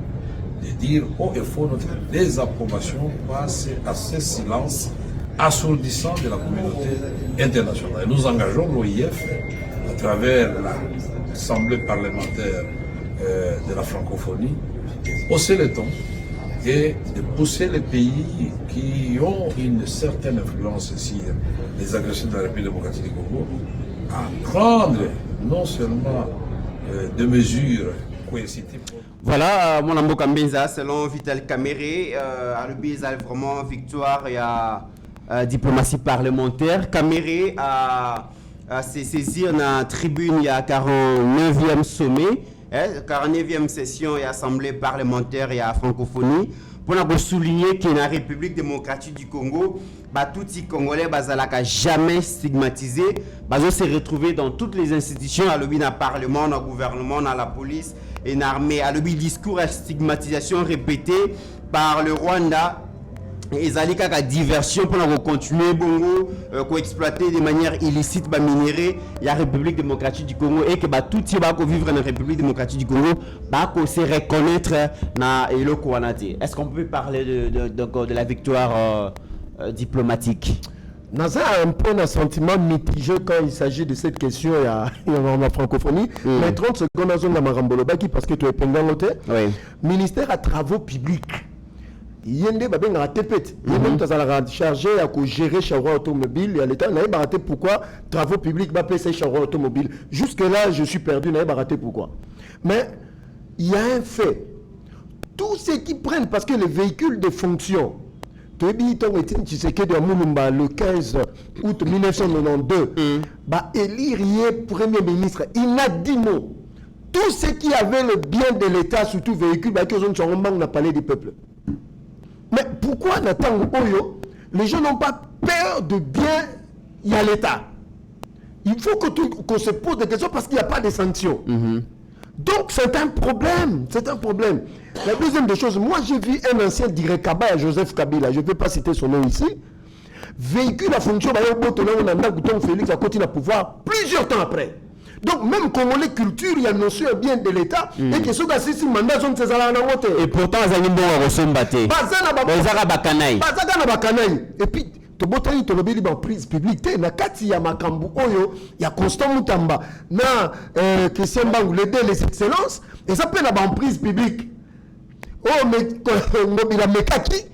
de dire haut et fort notre désapprobation face à ce silence assourdissant de la communauté internationale. Et nous engageons l'OIF à travers l'Assemblée parlementaire de la francophonie, hausser le ton et de pousser les pays qui ont une certaine influence sur les agressions de la République démocratique du Congo à prendre non seulement des mesures coercitives. Voilà, mon ambo Kambenza, selon Vital Kamere, à l'Ubiza, vraiment victoire et à diplomatie parlementaire. Kamere a saisi la tribune il y a 49e sommet, 49e session et assemblée parlementaire et à francophonie. Pour nous souligner que la République démocratique du Congo, tous les Congolais n'ont jamais stigmatisé, ils se retrouver dans toutes les institutions, à l'objet dans le Parlement, dans le gouvernement, dans la police et dans l'armée, à l'objet discours à stigmatisation répété par le Rwanda. Et ça a diversion pour continuer bongo exploiter de manière illicite les minéraux il y a République démocratique du Congo et que tout qui va vivre dans la République démocratique du Congo va se reconnaître na eloko wanati. Est-ce qu'on peut parler de la victoire diplomatique? Naza a un peu un sentiment mitigé quand il s'agit de cette question en la francophonie. Mais 30 secondes à zone Maramboloba parce que tu es pendant l'hôtel. Ministère à travaux publics. Yende babenga tepet yende tazala chargé à gérer charroi automobile et à l'état n'a pas raté pourquoi travaux publics va payer charroi automobile jusque là je suis perdu n'a pas raté pourquoi mais il y a un fait tous ceux qui prennent parce que les véhicules de fonction le 15 août 1992 élire premier ministre il n'a dit non tous ceux qui avaient le bien de l'état surtout véhicules n'a parlé du peuple. Mais pourquoi Nathan Oyo, les gens n'ont pas peur de bien y a l'État? Il faut qu'on se pose des questions parce qu'il n'y a pas de sanctions. Donc c'est un problème, c'est un problème. La deuxième des choses, moi j'ai vu un ancien Direkaba, Joseph Kabila, je ne vais pas citer son nom ici, véhicule la fonction, Félix a continué à pouvoir plusieurs temps après. Donc même Congolais culture, il y a une notion bien de l'État et que ceux qui assistent au mandat sont ces alliés. Et pourtant, ils ont bon ressemblé. Et puis, tu as en prise publique, na kati ya makambu oyo, ya Constant Mutamba, na Christian Bangou, les excellences, et ça peut être en prise publique. Oh, mais il a mekaki.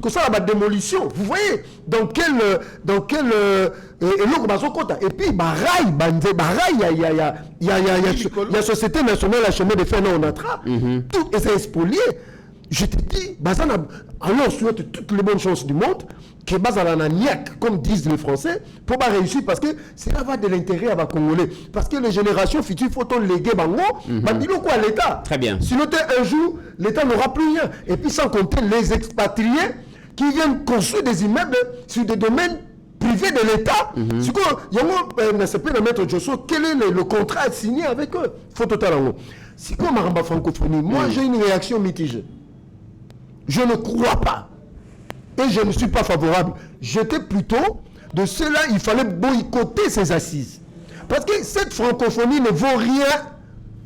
Que ça la démolition, vous voyez dans quel et puis il y a Société nationale à chemin de fer on attrape tout et c'est spolié. Je te dis alors souhaite toutes les bonnes chances du monde que Bazana niaque comme disent les Français pour pas réussir parce que cela va de l'intérêt à la Congolais parce que les générations futures faut on léguer bango bandilo quoi l'État. Très bien. Sinon un jour l'État n'aura plus rien et puis sans compter les expatriés qui viennent construire des immeubles sur des domaines privés de l'État. C'est quoi il y a un SCP de Maître Josso quel est le contrat signé avec eux faut totalement. C'est quoi Maramba francophonie moi j'ai une réaction mitigée. Je ne crois pas. Et je ne suis pas favorable. J'étais plutôt de cela, il fallait boycotter ces assises. Parce que cette francophonie ne vaut rien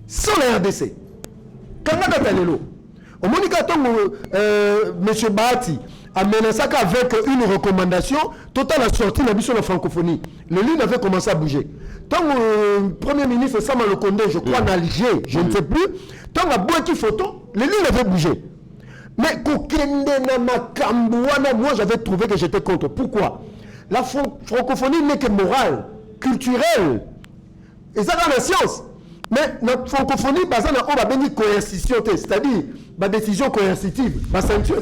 sans la RDC. Kangaka Talelo. Au Monika Tongo, M. Bahati a menacé avec une recommandation, Total a sorti la mission de la francophonie. Le ligne avait commencé à bouger. Tant le Premier ministre Sama Lokonde, je crois, en Alger, je ne sais plus, tant la boîte photo, le ligne avait bougé. Mais moi j'avais trouvé que j'étais contre. Pourquoi? La francophonie n'est que morale, culturelle. Et ça dans la science. Mais la francophonie, on va bénir coercition, c'est-à-dire la décision coercitive, la sanction,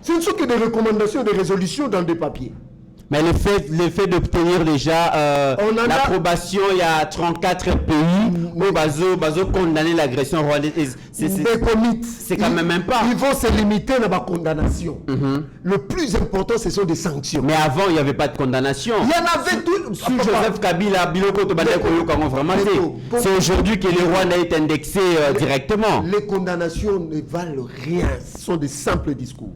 c'est une sorte que des recommandations, des résolutions dans des papiers. Mais le fait d'obtenir déjà l'approbation, il y a 34 pays où bazo condamner l'agression rwandaise. C'est quand même un pas. Ils vont se limiter à la condamnation. Le plus important, ce sont des sanctions. Mais avant, il n'y avait pas de condamnation. Il y en avait tout. Sur Joseph Kabila, c'est aujourd'hui que le Rwanda est indexé directement. Les condamnations ne valent rien. Ce sont des simples discours.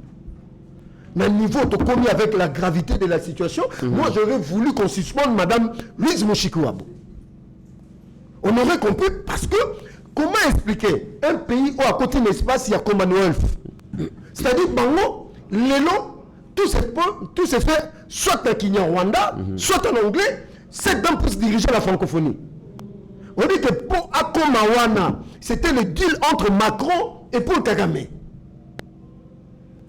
un niveau de commis avec la gravité de la situation, moi j'aurais voulu qu'on suspende Madame Louise Mushikuwabo. On aurait compris, parce que comment expliquer un pays où à côté de l'espace il y a Commonwealth, c'est-à-dire Bango, Lélo, tout se fait soit en Kinyarwanda, soit en anglais, 7 ans pour se diriger la francophonie. On dit que pour Akomawana, c'était le deal entre Macron et Paul Kagame.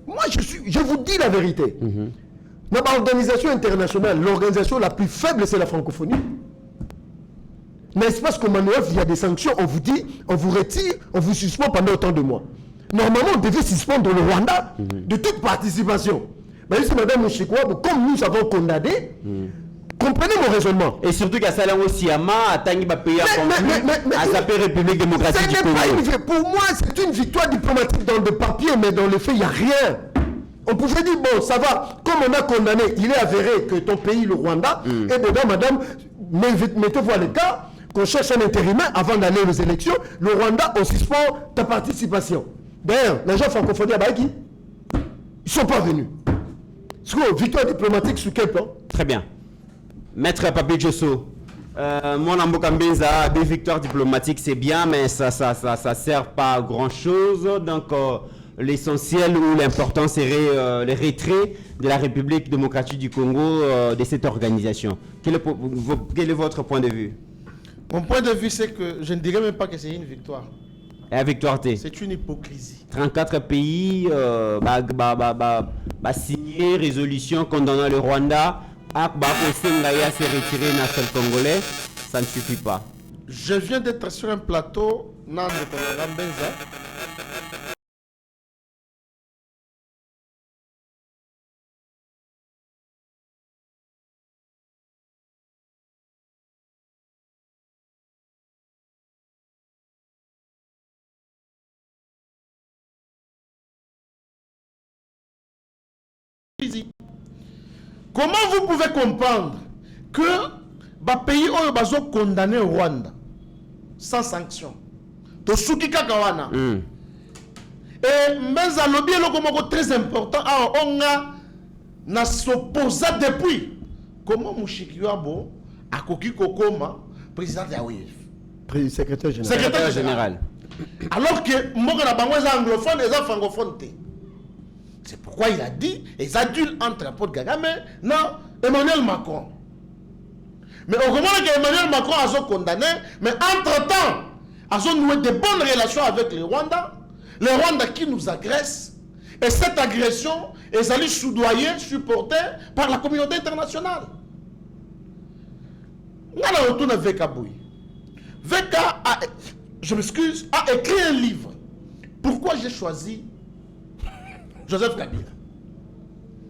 Moi, je vous dis la vérité. Dans l'organisation internationale, l'organisation la plus faible, c'est la francophonie. L'espace Commonwealth, il y a des sanctions, on vous dit, on vous retire, on vous suspend pendant autant de mois. Normalement, on devait suspendre le Rwanda de toute participation. Mais ici, Mme Mushikuwabo, comme nous avons condamné, comprenez mon raisonnement. Et surtout qu'à Salam aussi, à Tangi Bapéa, à sa République démocratique du Congo. Pour moi, c'est une victoire diplomatique dans le papier, mais dans le fait, il n'y a rien. On pouvait dire, bon, ça va, comme on a condamné, il est avéré que ton pays, le Rwanda, et dedans, madame, mettez-vous à l'écart, qu'on cherche un intérimaire avant d'aller aux élections, le Rwanda, on suspend ta participation. D'ailleurs, les gens francophones, ils ne sont pas venus. Victoire diplomatique sur quel plan? Très bien. Maître Papi Djosso, mon Ambokambenza, des victoires diplomatiques, c'est bien, mais ça sert pas à grand-chose. Donc, l'essentiel ou l'important serait le retrait de la République démocratique du Congo de cette organisation. Quel est votre point de vue? Mon point de vue, c'est que je ne dirais même pas que c'est une victoire. Et la victoire, c'est une hypocrisie. 34 pays signé résolution condamnant le Rwanda à se retirer d'un seul Congolais. Ça ne suffit pas. Je viens d'être sur un plateau, Nande Benza. Comment vous pouvez comprendre que les pays ont condamné au Rwanda sans sanction? Et mais à l'objet très important, on a s'opposé depuis. Comment Mushikuwabo a coquille Kokoma, président de la OIF, secrétaire général. Alors que Mokana Bango est anglophone et francophone. C'est pourquoi il a dit les adultes entre Paul Kagame et Emmanuel Macron. Mais au moment où Emmanuel Macron a condamné, mais entre-temps, a noué de bonnes relations avec le Rwanda qui nous agresse. Et cette agression est allée soudoyer, supportée par la communauté internationale. Veka, je m'excuse, a écrit un livre. Pourquoi j'ai choisi Joseph Kabila?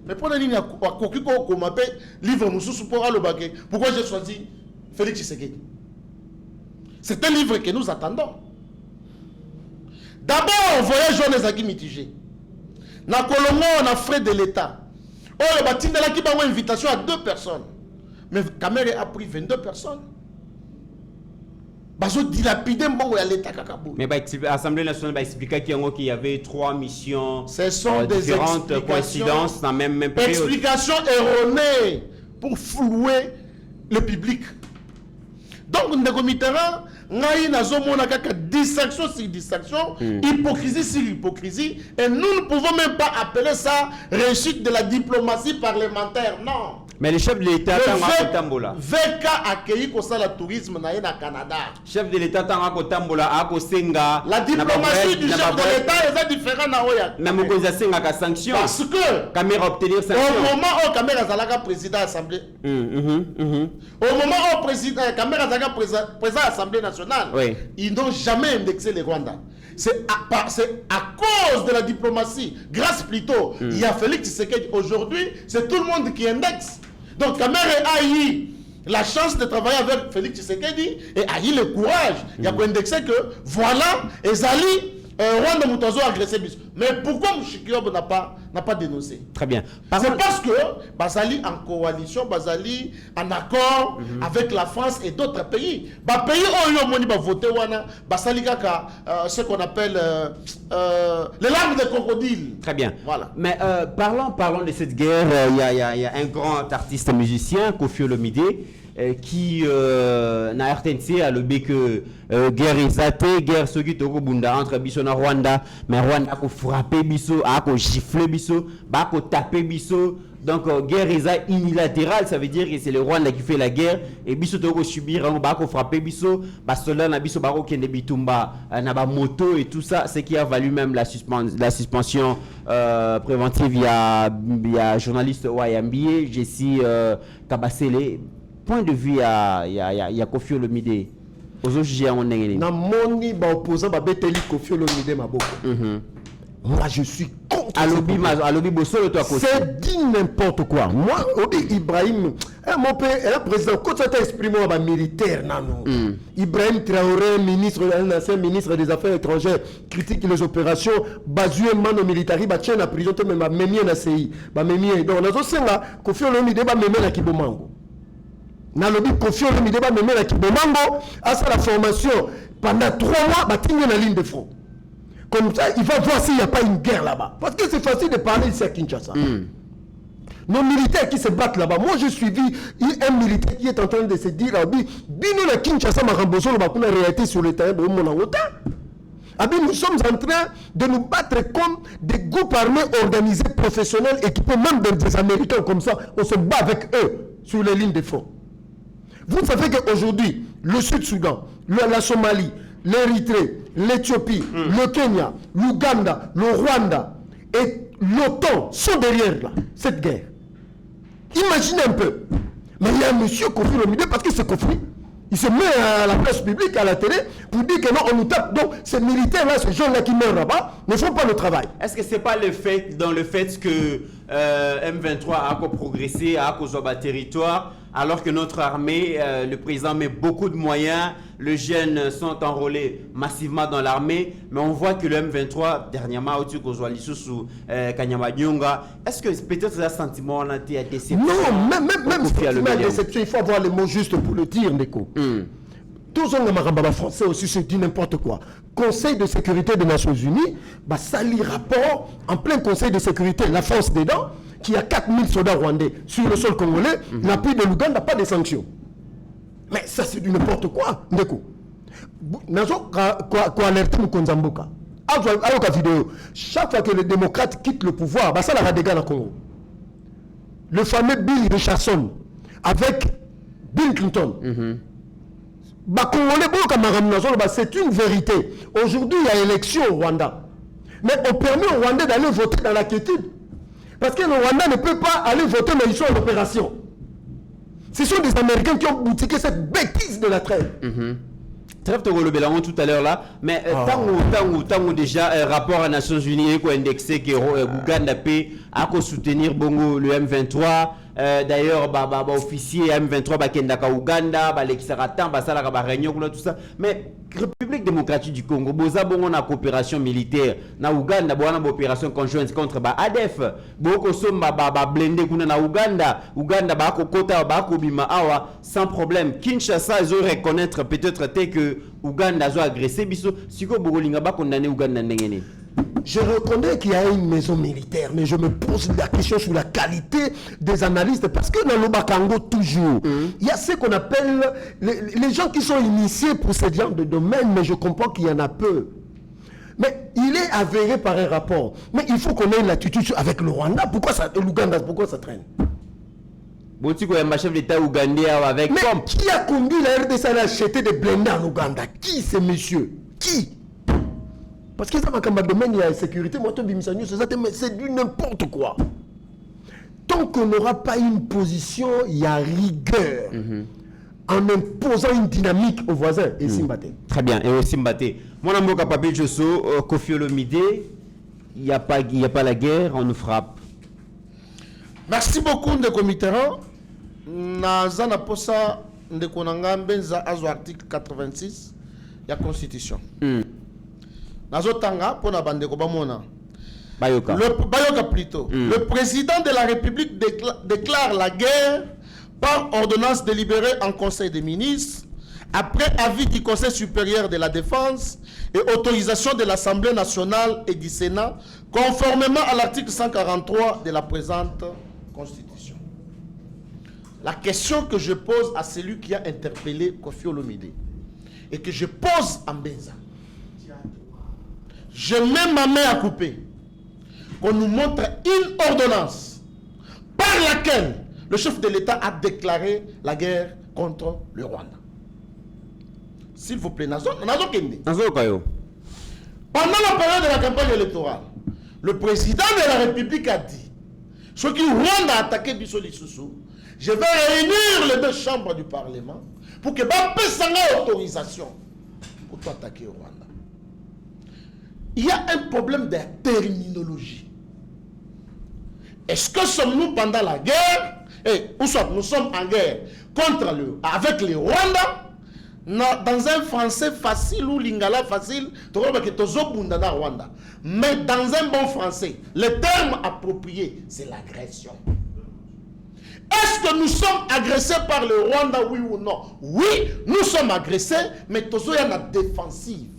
Mais pour la ligne à Kokiko, qu'on m'appelle livre Moussou pour le baguet. Pourquoi j'ai choisi Félix Tshisekedi? C'est un livre que nous attendons. D'abord, voyage jeunes et mitigés. Dans Colombo, on a frais de l'État. Oh, le bâtiment de là qui a une invitation à 2 personnes. Mais Kamere a pris 22 personnes. Mais l'Assemblée nationale va expliquer qu'il y avait 3 missions. Ce sont des différentes coïncidences dans la même période. Explications erronées pour flouer le public. Donc, nous avons distinction sur distinction, hypocrisie sur hypocrisie, et nous ne pouvons même pas appeler ça réussite de la diplomatie parlementaire. Non. Mais le chef de l'État VK accueilli comme ça le tourisme na Canada. Chef de l'État tanga kotambola ako senga. La diplomatie du chef de l'État est différente na oya. Mais mokonzi senga ka sanction. Parce que caméra obtenir sanction. Au moment où caméra zalaka président assemblée. Au moment où président caméra zalaka président assemblée nationale. Oui. Ils n'ont jamais indexé les Rwandais. C'est à cause de la diplomatie, grâce plutôt, il y a Félix Tshisekedi. Aujourd'hui, c'est tout le monde qui indexe. Donc, Kamere a eu la chance de travailler avec Félix Tshisekedi et a eu le courage. Il y a qu'à indexer que, voilà, Ezali, Rwanda Moutazo a agressé. Mais pourquoi Mushikuwabo n'a pas n'a pas dénoncé. Très bien. C'est parce que Bazali en coalition, Bazali en accord avec la France et d'autres pays. Pays où ils ont voté, Bazali kaka ce qu'on appelle les larmes de crocodile. Très bien. Voilà. Mais parlons de cette guerre. Il y a un grand artiste musicien, Koffi Olomide, qui na RTNC a levé que guerre exatée, guerre ce qui toko bunda entre biso na Rwanda, mais Rwanda a frappé biso, a giflé biso, a tapé biso. Donc guerre unilatérale, ça veut dire que c'est le Rwanda qui fait la guerre et biso toko subir, on va frapper biso, cela na biso baro kende bitumba na ba moto et tout ça, ce qui a valu même la suspension préventive. Il y a journaliste Wayambié, Jessie Kabasele. Point de vue, il y a Koffi Olomide. Na moni ba opposant ba beteli Koffi Olomide maboko. Moi je suis contre. C'est dit n'importe quoi. Moi Obi Ibrahim, mon père, elle a président quand ça t'a exprimé ba militaire nano. Ibrahim Traoré, ancien ministre des Affaires étrangères, critique les opérations Bazué mano militari ba tient la prison même ba memie na CI. Ba memie donc nazo senga Koffi Olomide ba memie na Kibomango. Na lobby Koffi Olomide ba memé la Kibomango à la formation pendant 3 mois ba tigné la ligne de front. Comme ça il va voir s'il n'y a pas une guerre là-bas parce que c'est facile de parler ici à Kinshasa. Nos militaires qui se battent là-bas, moi j'ai suivi un militaire qui est en train de se dire bino na Kinshasa marambozo ba kuna réalité sur le terrain de mon angota. Nous sommes en train de nous battre comme des groupes armés organisés, professionnels, équipés même des Américains comme ça, on se bat avec eux sur les lignes de front. Vous savez qu'aujourd'hui, le Sud-Soudan, la Somalie, l'Érythrée, l'Éthiopie, le Kenya, l'Ouganda, le Rwanda et l'OTAN sont derrière cette guerre. Imaginez un peu. Mais il y a un monsieur Koffi Olomide parce que c'est Koffi. Il se met à la place publique, à la télé, pour dire que non, on nous tape. Donc, ces militaires-là, ces gens-là qui meurent là-bas, ne font pas le travail. Est-ce que ce n'est pas le fait que M23 a progressé, a causé un territoire, alors que notre armée, le président met beaucoup de moyens, les jeunes sont enrôlés massivement dans l'armée, mais on voit que le M23, dernièrement, au-dessus de sous Kanyama Nyonga, est-ce que peut-être ce sentiment a été déception? Non, même sentiment de déception, il faut avoir les mots justes pour le dire, Neko. Tous les Marambaba français aussi se dit n'importe quoi. Conseil de sécurité des Nations Unies, ça lit rapport en plein Conseil de sécurité, la France dedans, qui a 4000 soldats rwandais sur le sol congolais, l'appui de l'Ouganda, pas de sanctions. Mais ça c'est du n'importe quoi, Ndeko. Nazo quoi alerter Mkonzamboka. Alors vidéo, chaque fois que les démocrates quittent le pouvoir, ça la dégâts dans le Congo. Le fameux Bill Richardson avec Bill Clinton. C'est une vérité. Aujourd'hui, il y a élection au Rwanda. Mais on permet au Rwandais d'aller voter dans la quiétude. Parce que le Rwanda ne peut pas aller voter, mais ils sont en opération. Ce sont des Américains qui ont boutiqué cette bêtise de la trêve. Trêve de Rolobélangon tout à l'heure là, mais tant déjà rapport à Nations Unies qui a indexé que Ouganda peut soutenir Bongo le M23. D'ailleurs, officier M23 Kendaka Ouganda, l'exaratan, Salaka réunion tout ça. Mais République démocratique du Congo, boza bongo na coopération militaire na Ouganda, boana opération conjointe contre ADF. Boko somba blende kuna na Ouganda ba ko kota ba ko bima awa sans problème. Kinshasa ils reconnaître peut-être que Ouganda a agressé biso, siko bogolinga ba condamner Ouganda ndengene. Je reconnais qu'il y a une maison militaire, mais je me pose la question sur la qualité des analystes, parce que dans le Bakango, toujours, il y a ce qu'on appelle les gens qui sont initiés pour ce genre de domaine, mais je comprends qu'il y en a peu. Mais il est avéré par un rapport. Mais il faut qu'on ait une attitude avec le Rwanda. L'Ouganda, pourquoi ça traîne? Mais qui a conduit la RDC à acheter des blindés en Ouganda? Qui ces messieurs? Qui? Parce que dans le domaine, il y a la sécurité, c'est du n'importe quoi. Tant qu'on n'aura pas une position, il y a rigueur. En imposant une dynamique aux voisins. Et Simbate. Très bien, et aussi Simbate. Mon amour, Papi Josso, Koffi Olomide, il n'y a pas la guerre, on nous frappe. Merci beaucoup, Ndeko Mitterrand. Nazana Posa, Ndeko Nangambenza, Azo article 86, il y a Constitution. Nazotanga pour na bande ko bamona Bayoka plutôt. Le président de la République déclare la guerre par ordonnance délibérée en Conseil des ministres, après avis du Conseil supérieur de la défense et autorisation de l'Assemblée nationale et du Sénat, conformément à l'article 143 de la présente Constitution. La question que je pose à celui qui a interpellé Kofi Olomide et que je pose à Mbenza, je mets ma main à couper qu'on nous montre une ordonnance par laquelle le chef de l'État a déclaré la guerre contre le Rwanda. S'il vous plaît, pendant la période de la campagne électorale, le président de la République a dit, ce qui Rwanda a attaqué Bissoli Soussou, je vais réunir les deux chambres du Parlement pour que Bappé s'en autorisation pour tout attaquer au Rwanda. Il y a un problème de terminologie. Est-ce que sommes-nous pendant la guerre, ou soit nous sommes en guerre avec les Rwandais, dans un français facile ou lingala facile, mais dans un bon français, le terme approprié, c'est l'agression. Est-ce que nous sommes agressés par le Rwanda, oui ou non? Oui, nous sommes agressés, mais tozo y a la défensive.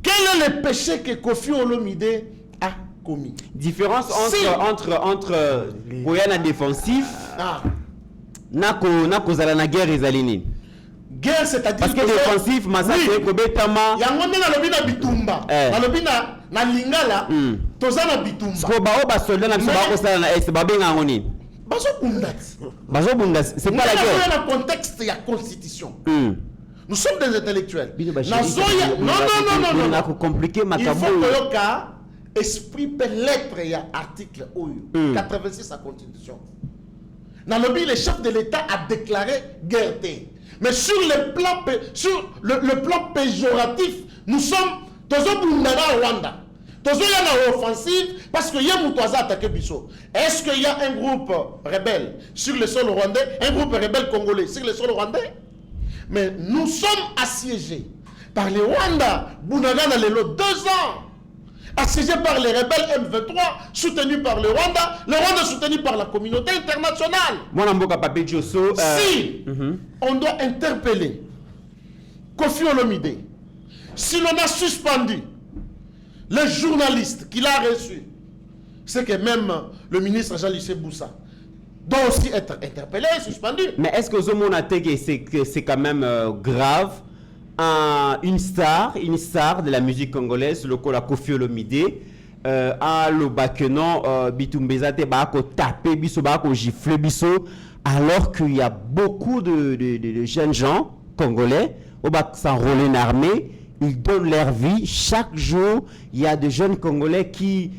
Quel est le péché que Kofi Olomide a commis? Différence entre Boyana défensif, Nako zala na guerre ezalini. Guerre, c'est-à-dire parce que défensif, massacre, kobetama. Yangonde na lobi na bitumba. Na lobi na lingala, toza na bitumba. Sko bao ba soldat na biso ba ko sala na est ba benga ngoni. Bazo bundas. C'est pas la guerre. Dans le contexte de la constitution. Nous sommes des intellectuels. Non. Il faut que le cas esprit peut l'être, il y a article 86 de la constitution. Dans le but, le chef de l'État a déclaré guerre. Mais sur le plan péjoratif, nous sommes tous au Rwanda. Tous au offensive parce qu'il y a un attaqué Bisso. Est-ce qu'il y a un groupe rebelle sur le sol rwandais, un groupe rebelle congolais sur le sol rwandais? Mais nous sommes assiégés par les Rwandais, Bunagana Lelo, 2 ans. Assiégés par les rebelles M23, soutenus par le Rwanda soutenu par la communauté internationale. Si on doit interpeller Kofi Olomide, si l'on a suspendu les journalistes qu'il a reçus, c'est que même le ministre Jean-Lucien Boussa doit aussi être interpellé et suspendu. Mais est-ce que c'est quand même grave? Une star de la musique congolaise, le Kofi Olomide, a le bakenon bitumbezate bako taper biso bako gifler biso, alors qu'il y a beaucoup de jeunes gens congolais au bak s'enrôler en armée, ils donnent leur vie chaque jour. Il y a des jeunes congolais qui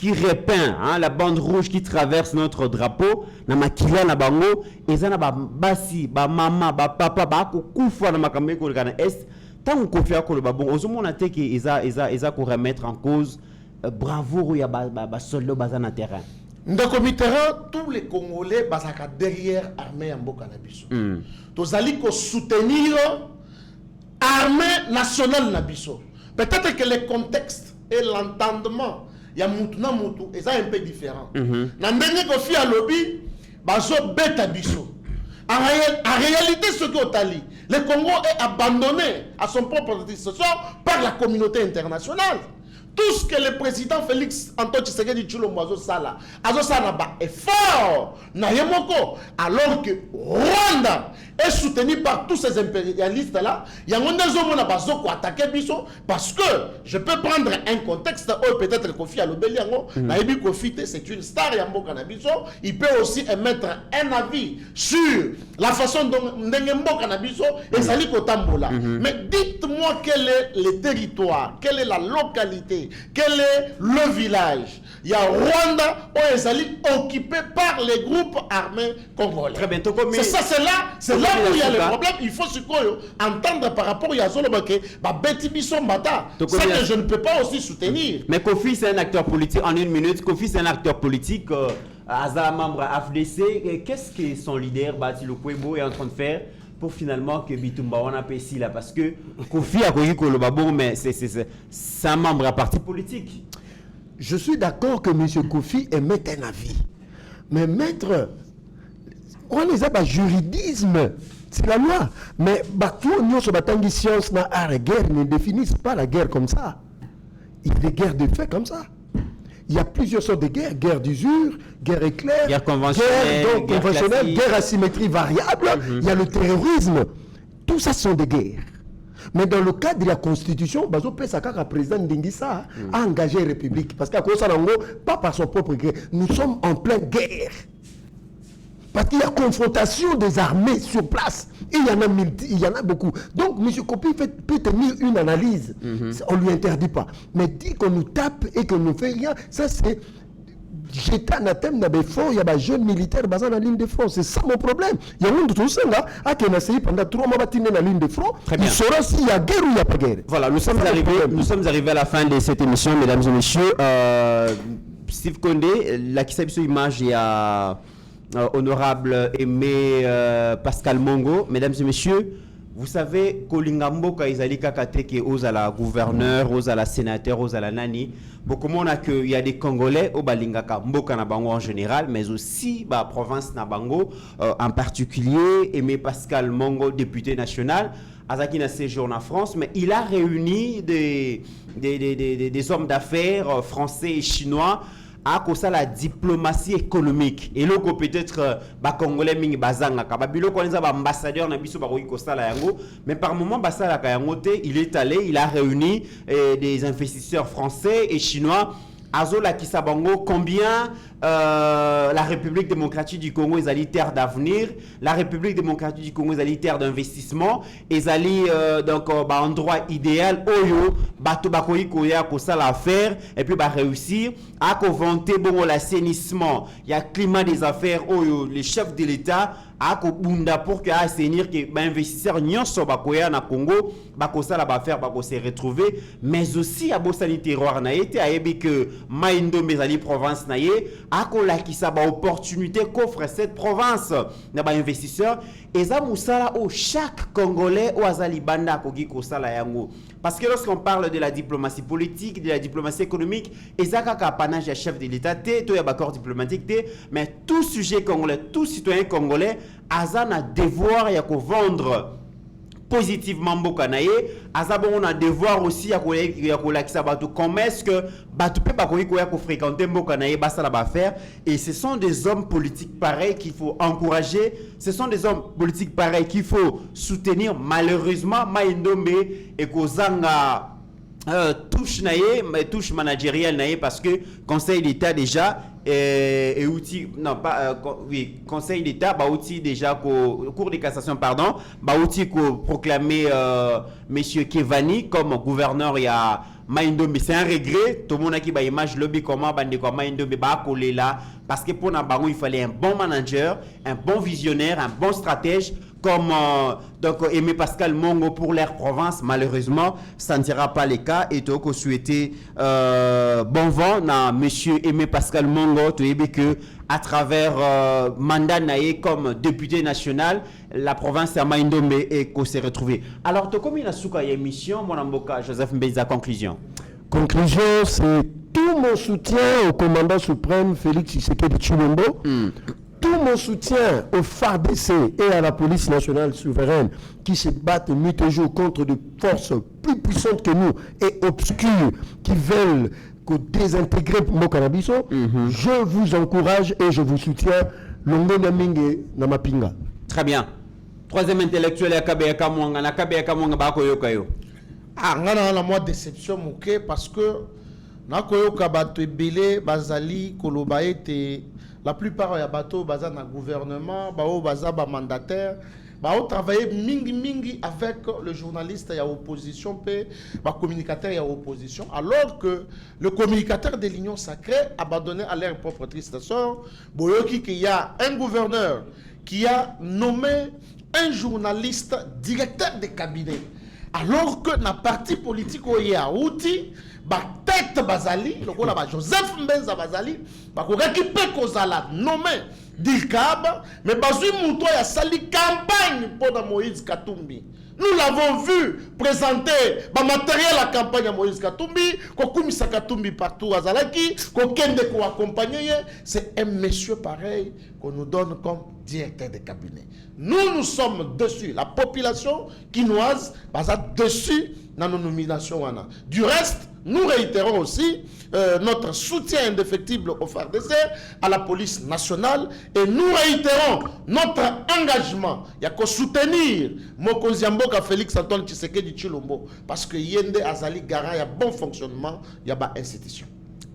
repeint la bande rouge qui traverse notre drapeau na makila na bango ezana ba basi ba mama ba papa ba ko kufa na makambe ko kana est tant ko fia ko le babon ozomona te ke eza ko remettre en cause bravoure ya ba soldat bazana terrain ndako mitterrand. Tous les Congolais bazaka derrière armée ya mboka na biso tozali ko soutenir armée nationale na biso. Peut-être que le contexte et l'entendement il y a mutu et ça un peu différent. Nandenge Kofi Alobi bazo beta biso. En réalité, ce que Otali, le Congo est abandonné à son propre décision par la communauté internationale. Tout ce que le président Félix Antoine Tshisekedi Tshilombo azosala est fort na yemoko, alors que Rwanda est soutenu par tous ces impérialistes là. Il y a un zomo na bazo ko attaquer biso parce que je peux prendre un contexte où peut-être Kofi Alobeli yango na yebi Kofi c'est une star ya mboka na biso, il peut aussi émettre un avis sur la façon dont ndenge mboka na biso ezali ko tambola. Mais dites-moi quel est le territoire, quelle est la localité, quel est le village? Il y a Rwanda où ils sont occupés par les groupes armés congolais. Très bien, c'est ça, c'est là où il y a le problème. Il faut entendre par rapport à Zolobake, Betty Bisson Bata. C'est que je ne peux pas aussi soutenir. Mais Kofi, c'est un acteur politique. En une minute, Kofi, c'est un acteur politique. Aza, membre AFDC. Qu'est-ce que son leader, Bati Lokwebo, est en train de faire pour finalement que Bitumba on appelle ici là parce que Kofi a connu Koloba bon mais c'est un membre à parti politique. Je suis d'accord que M. Kofi émette un avis. Mais maître, on les a juridisme, c'est la loi. Mais tout nous sur la science na art guerre ne définissent pas la guerre comme ça. Il y a des guerres de fait comme ça. Il y a plusieurs sortes de guerres, guerre d'usure, guerre éclair, guerre conventionnelle, guerre à symétrie variable, il y a le terrorisme. Tout ça sont des guerres. Mais dans le cadre de la Constitution, Bazo Pesaka, président Ndingisa, a engagé la République. Parce qu'à cause de ça, pas par son propre gré. Nous sommes en pleine guerre. Parce qu'il y a confrontation des armées sur place. Et il y en a beaucoup. Donc, M. Kofi peut tenir une analyse. On ne lui interdit pas. Mais dit qu'on nous tape et qu'on ne fait rien, ça c'est... J'étais un thème dans il y a des jeunes militaires basés dans la ligne de front. C'est ça mon problème. Il y a un autre chose qui a essayé pendant 3 mois de dans la ligne de front. Il saura s'il y a guerre ou il n'y a pas guerre. Voilà, nous sommes arrivés à la fin de cette émission, mesdames et messieurs. Steve Condé, la qui s'habille sur l'image, il y a honorable Aimé Pascal Mongo. Mesdames et messieurs, vous savez, Kolingambo, quand ils allaient kakateke aux à la gouverneur, aux à la sénateur, aux à la nani, beaucoup on a que il y a des Congolais au Balingaka, Mboka Nabango en général, mais aussi la province Nabango en particulier. Aimé Pascal Mongo, député national, Azaki n'a séjourné en France, mais il a réuni des hommes d'affaires français et chinois à cause de la diplomatie économique. Et là, peut-être, Congolais mingi bazanga, kababilo ko nza ambassadeur na biso ba ko sala yango, mais par moment basala ka yango te, il est allé, il a réuni des investisseurs français et chinois. Azola Kisabango, combien la République démocratique du Congo est allée terre d'avenir, la République démocratique du Congo est allée terre d'investissement, est allée donc endroit idéal, oyo, bato bakoyi koya ko ça l'affaire et puis ba réussir à vanter bon l'assainissement, il y a climat des affaires, oyo les chefs de l'État à bunda pour que assainir que investisseurs nyonso bakoya na Congo bako ça la ba faire bako se retrouver, mais aussi à bosani terroir na été a ebi que Maindo Mezali province na ye a kola ki sa ba opportunité qu'offre cette province na ba investisseurs et ça musala au chaque Congolais ou azali banda ko gi ko sala yango. Parce que lorsqu'on parle de la diplomatie politique, de la diplomatie économique, et ça kaka panage chef de l'État té to ya accord diplomatique té, mais tout sujet congolais, tout citoyen congolais azan a devoir ya ko vendre positivement Mbokanaye, azabon on a devoir aussi à kolakisa bato comment est-ce que bato pe bakoyi koya ko fréquenter Mbokanaye basa la ba faire, et ce sont des hommes politiques pareils qu'il faut encourager, ce sont des hommes politiques pareils qu'il faut soutenir. Malheureusement Maindombe et Kozanga touche naye, mais touche managériale naye parce que Conseil d'État déjà et outil non pas oui Conseil d'État bah outil déjà Cour de cassation pardon bah outil proclamer monsieur Kevani comme gouverneur. Il y a Maindombe, c'est un regret. Tout le monde a qui bah image lobby comment bande quoi Maindombe bah coller là parce que pour Nabango il fallait un bon manager, un bon visionnaire, un bon stratège comme donc Aimé Pascal Mongo pour l'air province. Malheureusement ça ne sera pas le cas et donc souhaiter bon vent à monsieur Aimé Pascal Mongo tu sais que à travers mandat naé comme député national la province à Maindombe et qu'on s'est retrouvé. Alors tu comme il a souka émission mon amboka Joseph Mbeza, conclusion c'est tout mon soutien au commandant suprême Félix Tshisekedi Tshilombo. Tout mon soutien au FARDC et à la police nationale souveraine qui se battent nuit et jour contre des forces plus puissantes que nous et obscures qui veulent désintégrer Mokanabiso. Je vous encourage et je vous soutiens. Longo Namingue Namapinga. Très bien. Troisième intellectuel à Kabeka Mwanga. Na Kabeka Mwanga Bako Yokayo. Ah, ngana la moi déception mouké parce que na koyoka bato ebele bazali koloba ete la plupart ya bato baza na gouvernement bao baza ba mandataire bao travailler mingi avec le journaliste ya opposition pe ba communicateur ya opposition, alors que le communicateur de l'Union sacrée abandonné à leur propre triste sort boyoki qu'il y a un gouverneur qui a nommé un journaliste directeur de cabinet, alors que na parti politique o ya outi ba tête bazali lokola ba Joseph Mbenza bazali ba kokaki pe kozala nommé d'Ilkab, mais Bazui Mouto a sali campagne pour Moïse Katumbi. Nous l'avons vu présenter le matériel à campagne à Moïse Katumbi, Kokumisa Katumbi partout à Zalaki, Kokende ko accompagner. C'est un monsieur pareil qu'on nous donne comme directeur de cabinet. Nous sommes dessus. La population quinoise basa dessus dans nos nominations. Du reste, nous réitérons aussi notre soutien indéfectible au FARDC, à la police nationale, et nous réitérons notre engagement. Il y a qu'à soutenir Mokonzi Mboka Félix Antoine Tshisekedi Tshilombo, parce que Yende Azali Gara, il y a bon fonctionnement, il y a une institution.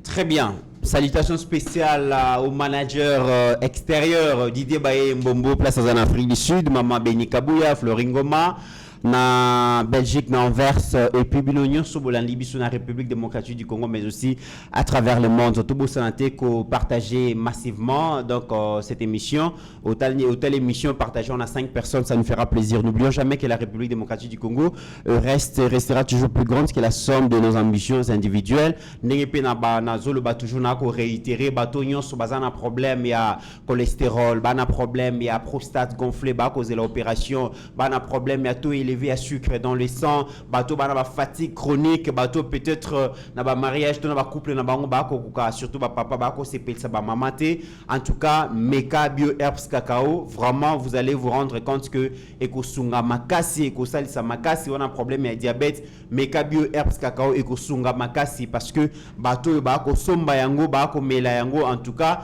Très bien. Salutations spéciales au manager extérieur Didier Baye Mbombo, place en Afrique du Sud, Maman Beni Kabouya, Floringoma, na Belgique, na Anvers, et puis Bilonion, Sobolan Libye, sur la République démocratique du Congo, mais aussi à travers le monde. Tout beau santé qu'on partageait massivement donc cette émission. Au telle émission partagée, on a 5 personnes, ça nous fera plaisir. N'oublions jamais que la République démocratique du Congo restera toujours plus grande que la somme de nos ambitions individuelles. N'engepé na zolo ba toujours na ko réitérer batonyon so bazana problème, il y a cholestérol, bana problème, il y a prostate gonflée, ba cause de l'opération, bana problème, il y a tout élevé à sucre dans le sang, bateau bana ba fatigue chronique, bateau peut-être na ba mariage, na ba couple na bango ba ko surtout ba papa ba ko sepel sa ba mamate. En tout cas, Meka Bio Herbs Cacao, vraiment vous allez vous rendre compte que ekosunga makasi, ekosalisa makasi, on a un problème de diabète, Meka Bio Herbs Cacao ekosunga makasi parce que bateau ba ko somba yango ba ko mela yango, en tout cas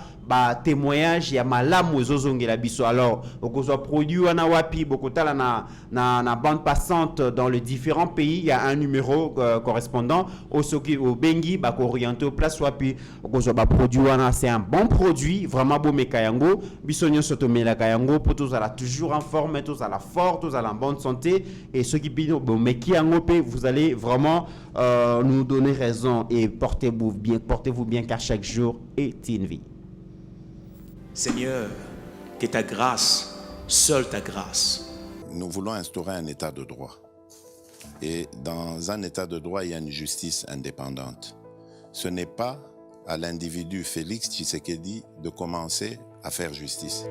témoignage ya malamu zozongela biso. Alors okozwa produit wana wapi bokotala na bande passante dans les différents pays, il y a un numéro correspondant au soki au bengi ba ko orienter au place wapi okozwa ba produit wana. C'est un bon produit, vraiment beau meka yango biso nyonso to mela yango pour tous à toujours en forme, tous à la fort, tous à la bonne santé, et ceux qui bino bo meki yango pe vous allez vraiment nous donner raison, et portez-vous bien car chaque jour est une vie. Seigneur, que ta grâce, seule ta grâce. Nous voulons instaurer un état de droit. Et dans un état de droit, il y a une justice indépendante. Ce n'est pas à l'individu Félix Tshisekedi de commencer à faire justice.